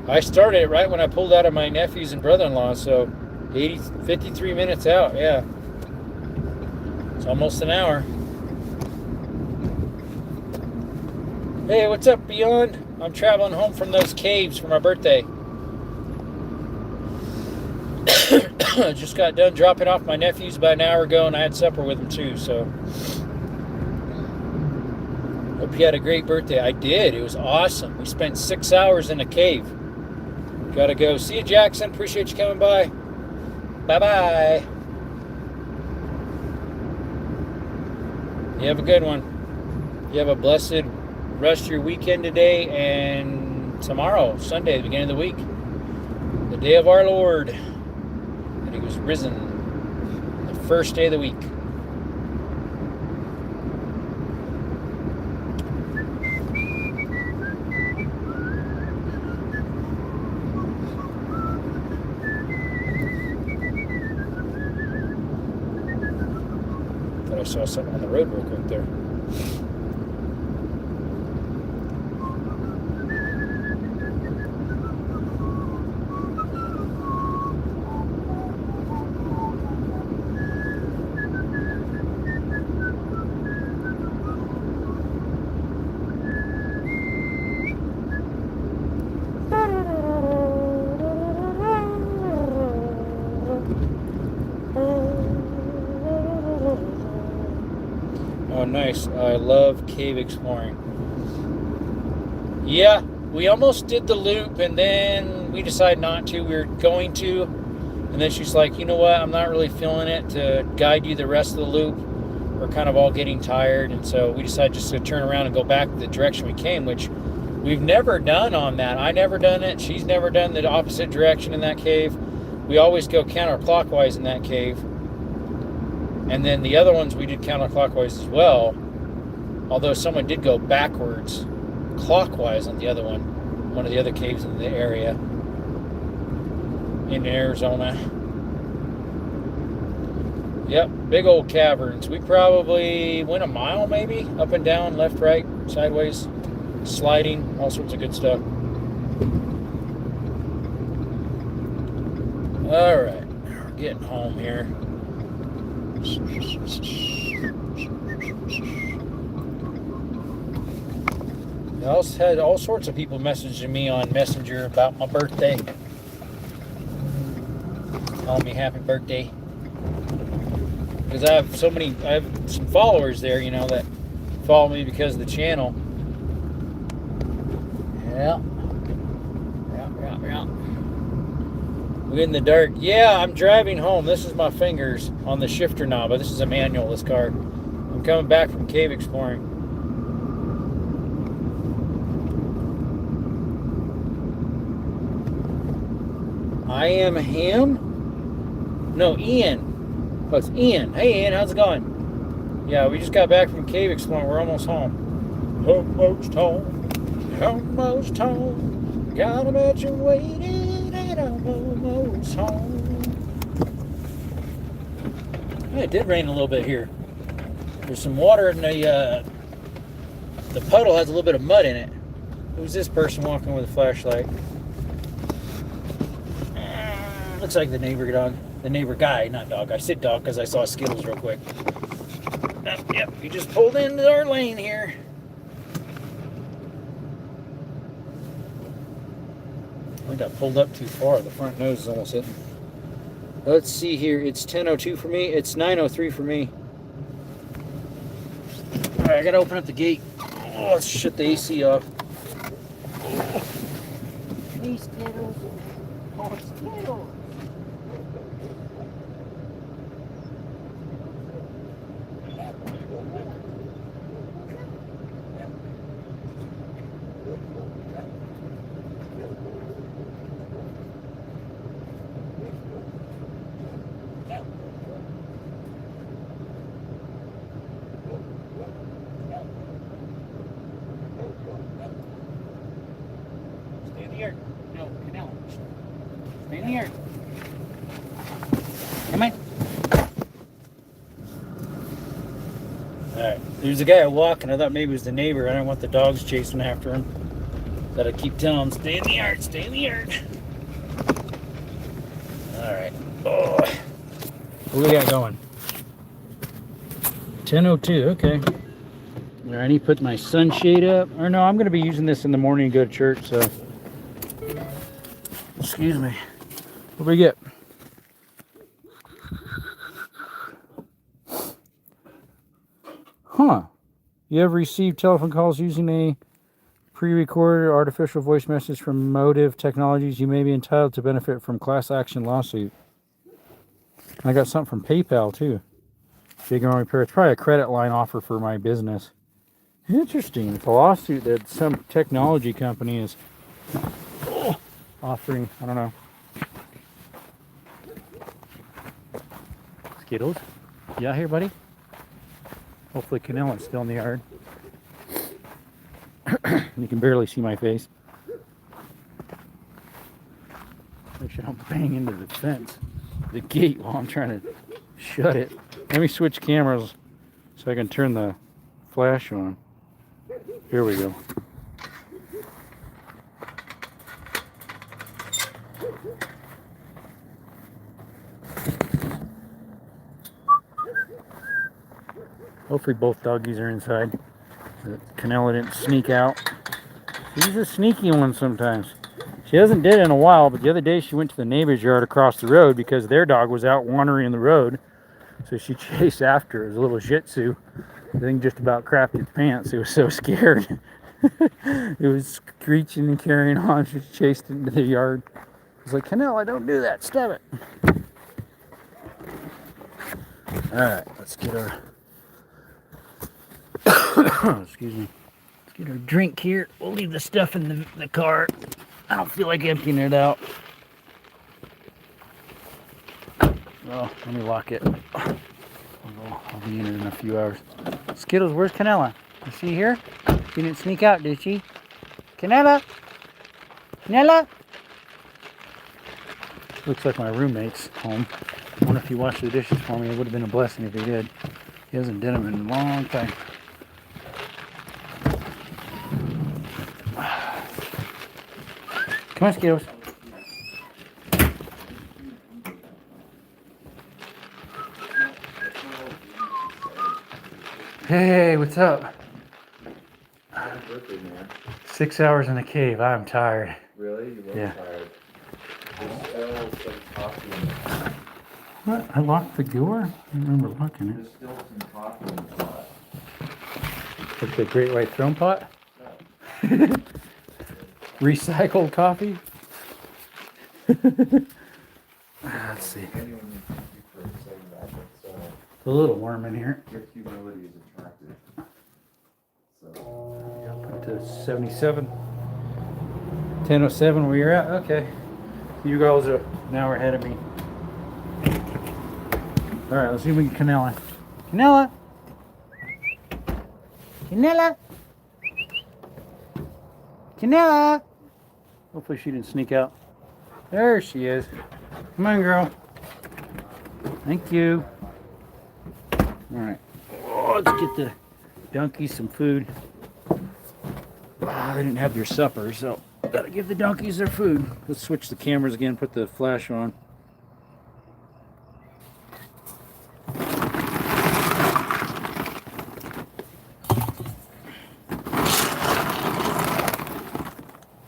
I started it right when I pulled out of my nephew's and brother-in-law, so 53 minutes out, yeah. It's almost an hour. Hey, what's up, Beyond? I'm traveling home from those caves for my birthday. Just got done dropping off my nephews about an hour ago, and I had supper with them too, so. Hope you had a great birthday. I did. It was awesome. We spent 6 hours in a cave. Gotta go. See you, Jackson. Appreciate you coming by. Bye-bye. You have a good one. You have a blessed rest of your weekend today and tomorrow, Sunday, the beginning of the week. The day of our Lord. And he was risen the first day of the week. I saw something on the road real quick there. Oh, nice. I love cave exploring. Yeah, we almost did the loop, and then we decided not to. We were going to, and then she's like, you know what? I'm not really feeling it to guide you the rest of the loop. We're kind of all getting tired, and so we decided just to turn around and go back the direction we came, which we've never done on that. I never done it. She's never done the opposite direction in that cave. We always go counterclockwise in that cave. And then the other ones we did counterclockwise as well. Although someone did go backwards clockwise on the other one of the other caves in the area in Arizona. Yep, big old caverns. We probably went a mile maybe, up and down, left, right, sideways, sliding, all sorts of good stuff. All right, we're getting home here. I also had all sorts of people messaging me on Messenger about my birthday, telling me happy birthday. Because I have some followers there, you know, that follow me because of the channel. Yeah. We're in the dark. Yeah, I'm driving home. This is my fingers on the shifter knob. This is a manual, this car. I'm coming back from cave exploring. I am him? No, Ian. Oh, it's Ian. Hey, Ian, how's it going? Yeah, we just got back from cave exploring. We're almost home. Almost home. Almost home. Gotta imagine waiting and I'm almost home. Yeah, it did rain a little bit here. There's some water in the puddle has a little bit of mud in it. Who's this person walking with a flashlight? Looks like the neighbor dog. The neighbor guy, not dog. I said dog because I saw Skittles real quick. Yep, he just pulled into our lane here. I think I pulled up too far. The front nose is almost hitting. Let's see here. It's 10:02 for me. It's 9:03 for me. All right, I gotta open up the gate. Oh, let's shut the AC off. Hey, Skittles. Oh, Skittles. Stay in the yard. No, canal. Stay in the yard. Come on. Alright, there's a guy walking. I thought maybe it was the neighbor. I don't want the dogs chasing after him. Gotta keep telling him, stay in the yard, stay in the yard. Alright. Oh. What do we got going? 10:02, okay. Alright, I need to put my sunshade up. Or no, I'm gonna be using this in the morning to go to church, so. Excuse me. What do we get? Huh. You ever received telephone calls using a pre-recorded artificial voice message from Motive Technologies? You may be entitled to benefit from class action lawsuit. I got something from PayPal too. Big and repair. It's probably a credit line offer for my business. Interesting. It's a lawsuit that some technology company is offering. I don't know. Skittles, you out here, buddy? Hopefully Canellan's still in the yard. You can barely see my face. Make sure I don't bang into the fence, the gate, while I'm trying to shut it. Let me switch cameras so I can turn the flash on. Here we go. Hopefully both doggies are inside. Canella didn't sneak out. She's a sneaky one sometimes. She hasn't did it in a while, but the other day she went to the neighbor's yard across the road because their dog was out wandering in the road. So she chased after her. It was a little Shih Tzu. The thing just about crapped its pants. It was so scared. It was screeching and carrying on. She chased it into the yard. I was like, Canella, don't do that. Stop it. Alright, let's get our excuse me. Let's get our drink here. We'll leave the stuff in the car. I don't feel like emptying it out. Well, let me lock it. I'll be in it in a few hours. Skittles, where's Canella? Is she here? She didn't sneak out, did she? Canella? Canella? Looks like my roommate's home. I wonder if he washed the dishes for me. It would have been a blessing if he did. He hasn't done them in a long time. Come on, Skittles. Hey, what's up? 6 hours in a cave. I'm tired. Really? You look tired. There's still some coffee in the pot. What? I locked the door? I don't remember locking it. There's still some coffee in the pot. Like the Great White Throne Pot? Recycled coffee? Let's see. Anyone you for saying that, it's, A little warm in here. your humility is attractive. So, Up to 77. 10:07 where you're at? Okay. You girls are an hour ahead of me. Alright, let's see if we can Canella. Canella! Janella. Janella. Hopefully she didn't sneak out. There she is. Come on, girl. Thank you. All right. Oh, let's get the donkeys some food. They didn't have their supper, so gotta give the donkeys their food. Let's switch the cameras again, put the flash on.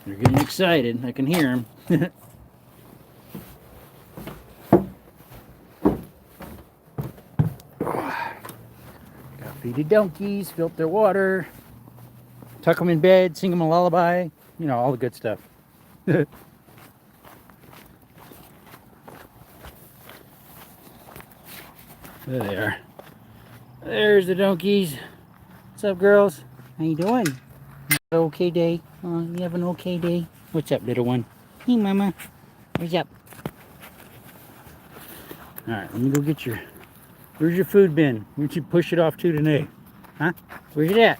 They're getting excited. I can hear them. Gotta feed the donkeys, filter their water, tuck them in bed, sing them a lullaby, you know, all the good stuff. There they are. There's the donkeys. What's up, girls? How you doing? Okay day. Oh, you have an okay day? What's up, little one? Hey, mama. What's up? All right, let me go get your... Where's your food bin? Why don't you push it off to today? Huh? Where's it at?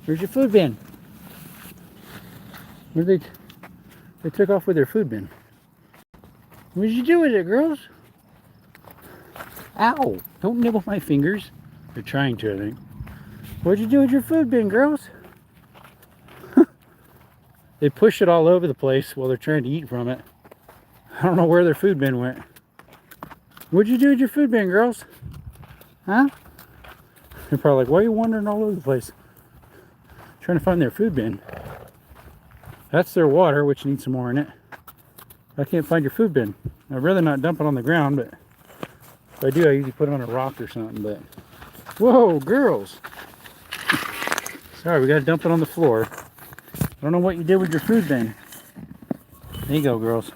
Where's your food bin? Where did they took off with their food bin? What did you do with it, girls? Ow! Don't nibble my fingers. They're trying to, I think. What'd you do with your food bin, girls? They push it all over the place while they're trying to eat from it. I don't know where their food bin went. What'd you do with your food bin, girls? Huh? They're probably like, why are you wandering all over the place? Trying to find their food bin. That's their water, which needs some more in it. I can't find your food bin. I'd rather not dump it on the ground, but if I do, I usually put it on a rock or something, but... Whoa, girls! Sorry, we gotta dump it on the floor. I don't know what you did with your food bin. There you go, girls.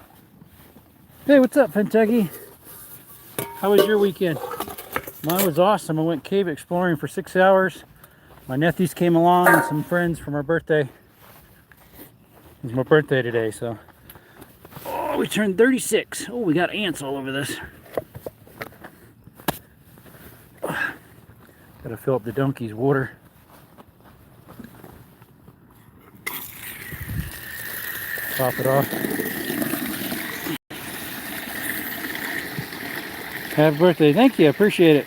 Hey, what's up, Kentucky? How was your weekend? Mine was awesome. I went cave exploring for 6 hours. My nephews came along and some friends for my birthday. It's my birthday today, so... Oh, we turned 36. Oh, we got ants all over this. Gotta fill up the donkey's water. Top it off. Happy birthday. Thank you. I appreciate it.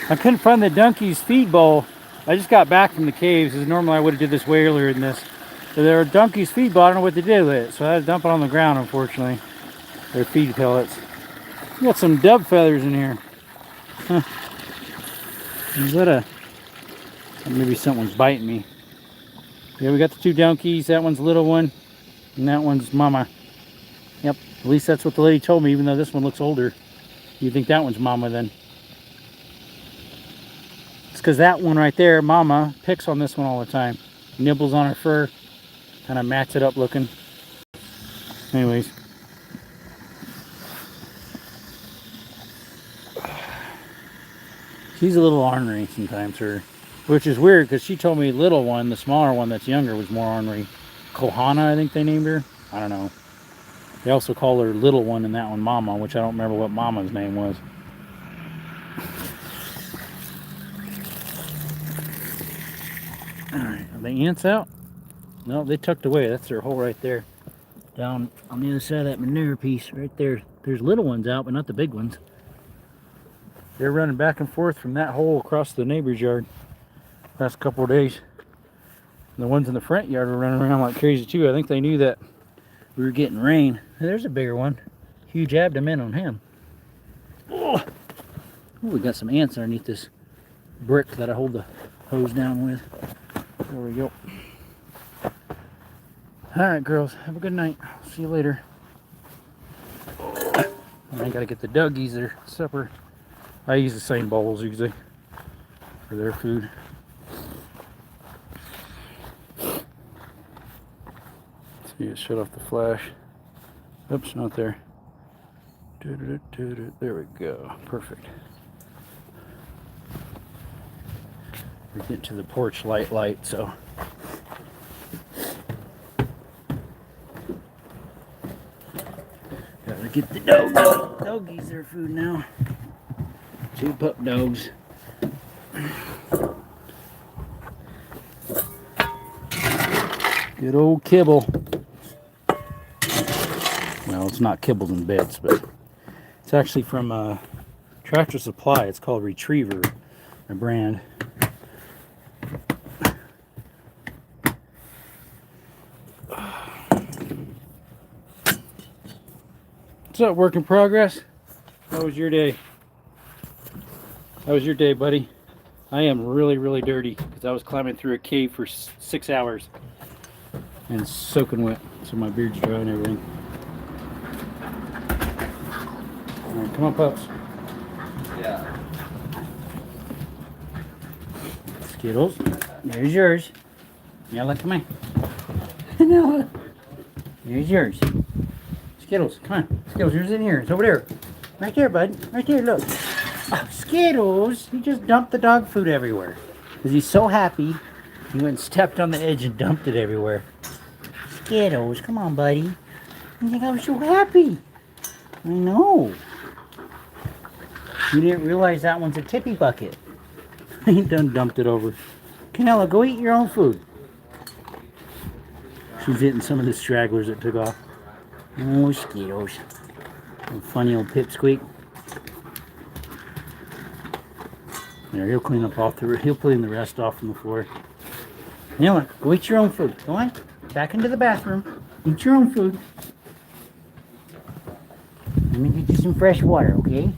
I couldn't find the donkey's feed bowl. I just got back from the caves. Normally I would have did this way earlier than this. So there are donkey's feed bowl. I don't know what they did with it. So I had to dump it on the ground, unfortunately. They're feed pellets. We got some dove feathers in here. Huh. Is that a... Maybe someone's biting me. Yeah, we got the two donkeys. That one's little one. And that one's mama. Yep. At least that's what the lady told me, even though this one looks older. You think that one's mama then? It's because that one right there, mama, picks on this one all the time. Nibbles on her fur. Kind of mats it up looking. Anyways. She's a little ornery sometimes, her. Which is weird because she told me little one, the smaller one that's younger, was more ornery. Kohana, I think they named her. I don't know. They also call her little one and that one mama, which I don't remember what mama's name was. Alright, are the ants out? No, they tucked away. That's their hole right there. Down on the other side of that manure piece right there. There's little ones out, but not the big ones. They're running back and forth from that hole across the neighbor's yard last couple of days. And the ones in the front yard were running around like crazy too. I think they knew that we were getting rain. There's a bigger one. Huge abdomen on him. Oh, we got some ants underneath this brick that I hold the hose down with. There we go. Alright, girls. Have a good night. See you later. I gotta get the doggies their supper. I use the same bowls usually for their food. See, it shut off the flash. Oops, not there. There we go. Perfect. We're getting to the porch light, so. Gotta get the doggies their food now. Two pup dogs. Good old kibble. Well, it's not kibbles and bits, but it's actually from Tractor Supply. It's called Retriever, a brand. What's up, work in progress? How was your day? How was your day, buddy? I am really, really dirty because I was climbing through a cave for 6 hours and soaking wet, so my beard's dry and everything. All right, come on, pups. Yeah. Skittles, there's yours. Nella, come on. Nella, there's yours. Skittles, come on. Skittles, yours in here. It's over there. Right there, bud. Right there, look. Oh, Skittles, he just dumped the dog food everywhere. Because he's so happy, he went and stepped on the edge and dumped it everywhere. Skittles, come on, buddy. You think I was so happy? I know. You didn't realize that one's a tippy bucket. He done dumped it over. Canella, go eat your own food. She's eating some of the stragglers that took off. Oh, Skittles. A funny old pipsqueak. There, he'll clean up off the. He'll clean the rest off from the floor. Canella, go eat your own food. Go on. Back into the bathroom. Eat your own food. Let me get you some fresh water, okay?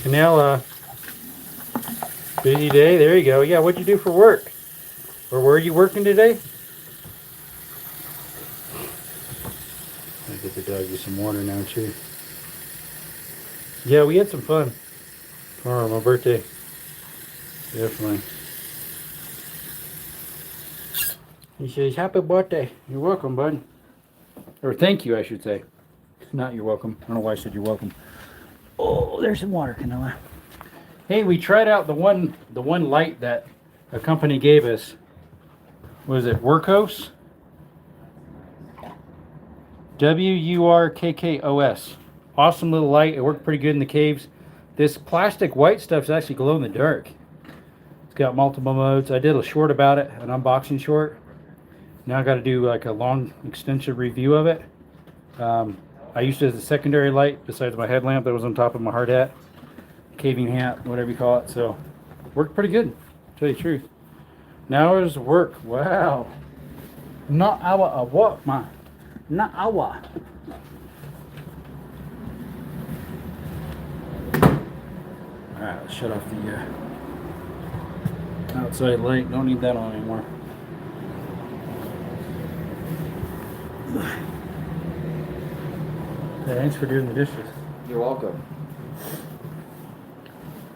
Canella. Busy day. There you go. Yeah, what'd you do for work? Or where are you working today? I'll get the dog you some water now, too. Yeah, we had some fun. Tomorrow, my birthday. Definitely. He says, happy birthday. You're welcome, bud. Or thank you, I should say. Not you're welcome. I don't know why I said you're welcome. Oh, there's some water, Canella. Hey, we tried out the one light that a company gave us. Was it Workhos? WURKKOS. Awesome little light. It worked pretty good in the caves. This plastic white stuff's actually glow in the dark. It's got multiple modes. I did a short about it, an unboxing short. Now I got to do like a long extensive review of it. I used it as a secondary light besides my headlamp that was on top of my hard hat, caving hat, whatever you call it. So worked pretty good, to tell you the truth. Now is work. Wow. Not hour of work, man. Not hour. Alright, let's shut off the outside light. Don't need that on anymore. Hey, thanks for doing the dishes. You're welcome.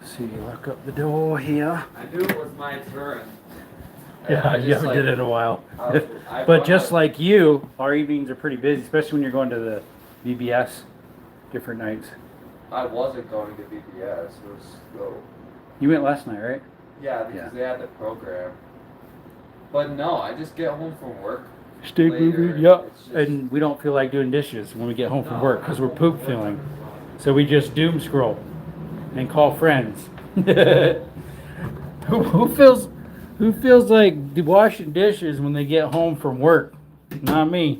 See, lock up the door here. I knew it was my turn. Yeah, you haven't did it in a while. But just like you, our evenings are pretty busy, especially when you're going to the VBS different nights. I wasn't going to BBS. It was slow. You went last night, right? Yeah, because they had the program. But no, I just get home from work. Stay later, moving, yep. it's just- And we don't feel like doing dishes when we get home from No. work because we're poop feeling. So we just doom scroll and call friends. who feels like washing dishes when they get home from work? Not me.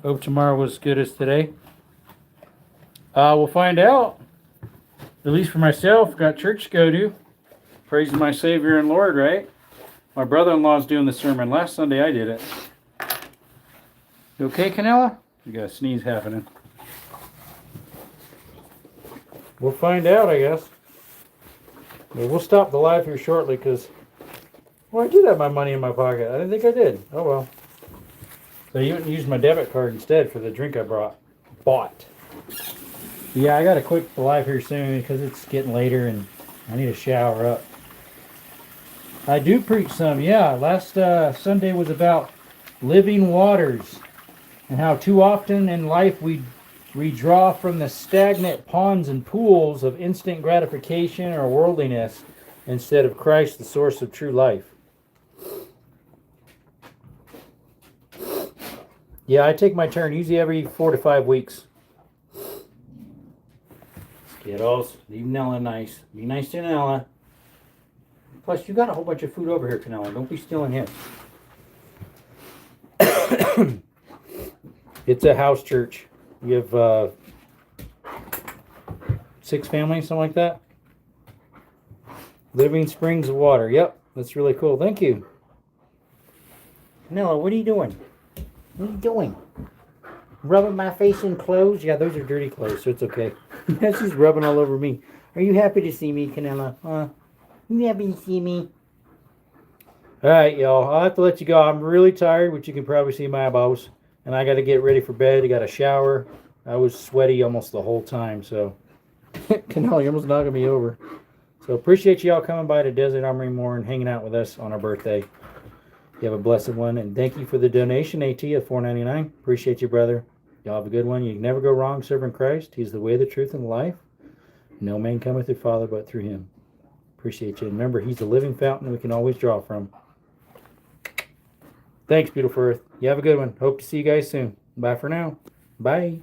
Hope tomorrow was as good as today. We'll find out. At least for myself, got church to go to. Praising my Savior and Lord, right? My brother-in-law's doing the sermon. Last Sunday I did it. You okay, Canella? You got a sneeze happening. We'll find out, I guess. Well, we'll stop the live here shortly because, well, I did have my money in my pocket. I didn't think I did. Oh well. So you used my debit card instead for the drink I bought. Yeah, I gotta quit the live here soon because it's getting later and I need to shower up. I do preach some, yeah. Last Sunday was about living waters and how too often in life we draw from the stagnant ponds and pools of instant gratification or worldliness instead of Christ, the source of true life. Yeah, I take my turn usually every 4 to 5 weeks. Kiddos, leave Nella nice. Be nice to Nella. Plus, you got a whole bunch of food over here, Canella. Don't be stealing his. It's a house church. You have 6 families, something like that. Living springs of water. Yep, that's really cool. Thank you. Canella, what are you doing? What are you doing? Rubbing my face in clothes? Yeah, those are dirty clothes, so it's okay. She's rubbing all over me. Are you happy to see me, Canella? You happy to see me? Alright, y'all. I'll have to let you go. I'm really tired, which you can probably see my eyeballs. And I got to get ready for bed. I got a shower. I was sweaty almost the whole time, so. Canella, you're almost knocking me over. So appreciate y'all coming by to Desert Armory More and hanging out with us on our birthday. You have a blessed one. And thank you for the donation, AT, of $4.99. Appreciate you, brother. Y'all have a good one. You can never go wrong serving Christ. He's the way, the truth, and the life. No man cometh to the Father but through him. Appreciate you. And remember, he's the living fountain we can always draw from. Thanks, beautiful Earth. You have a good one. Hope to see you guys soon. Bye for now. Bye.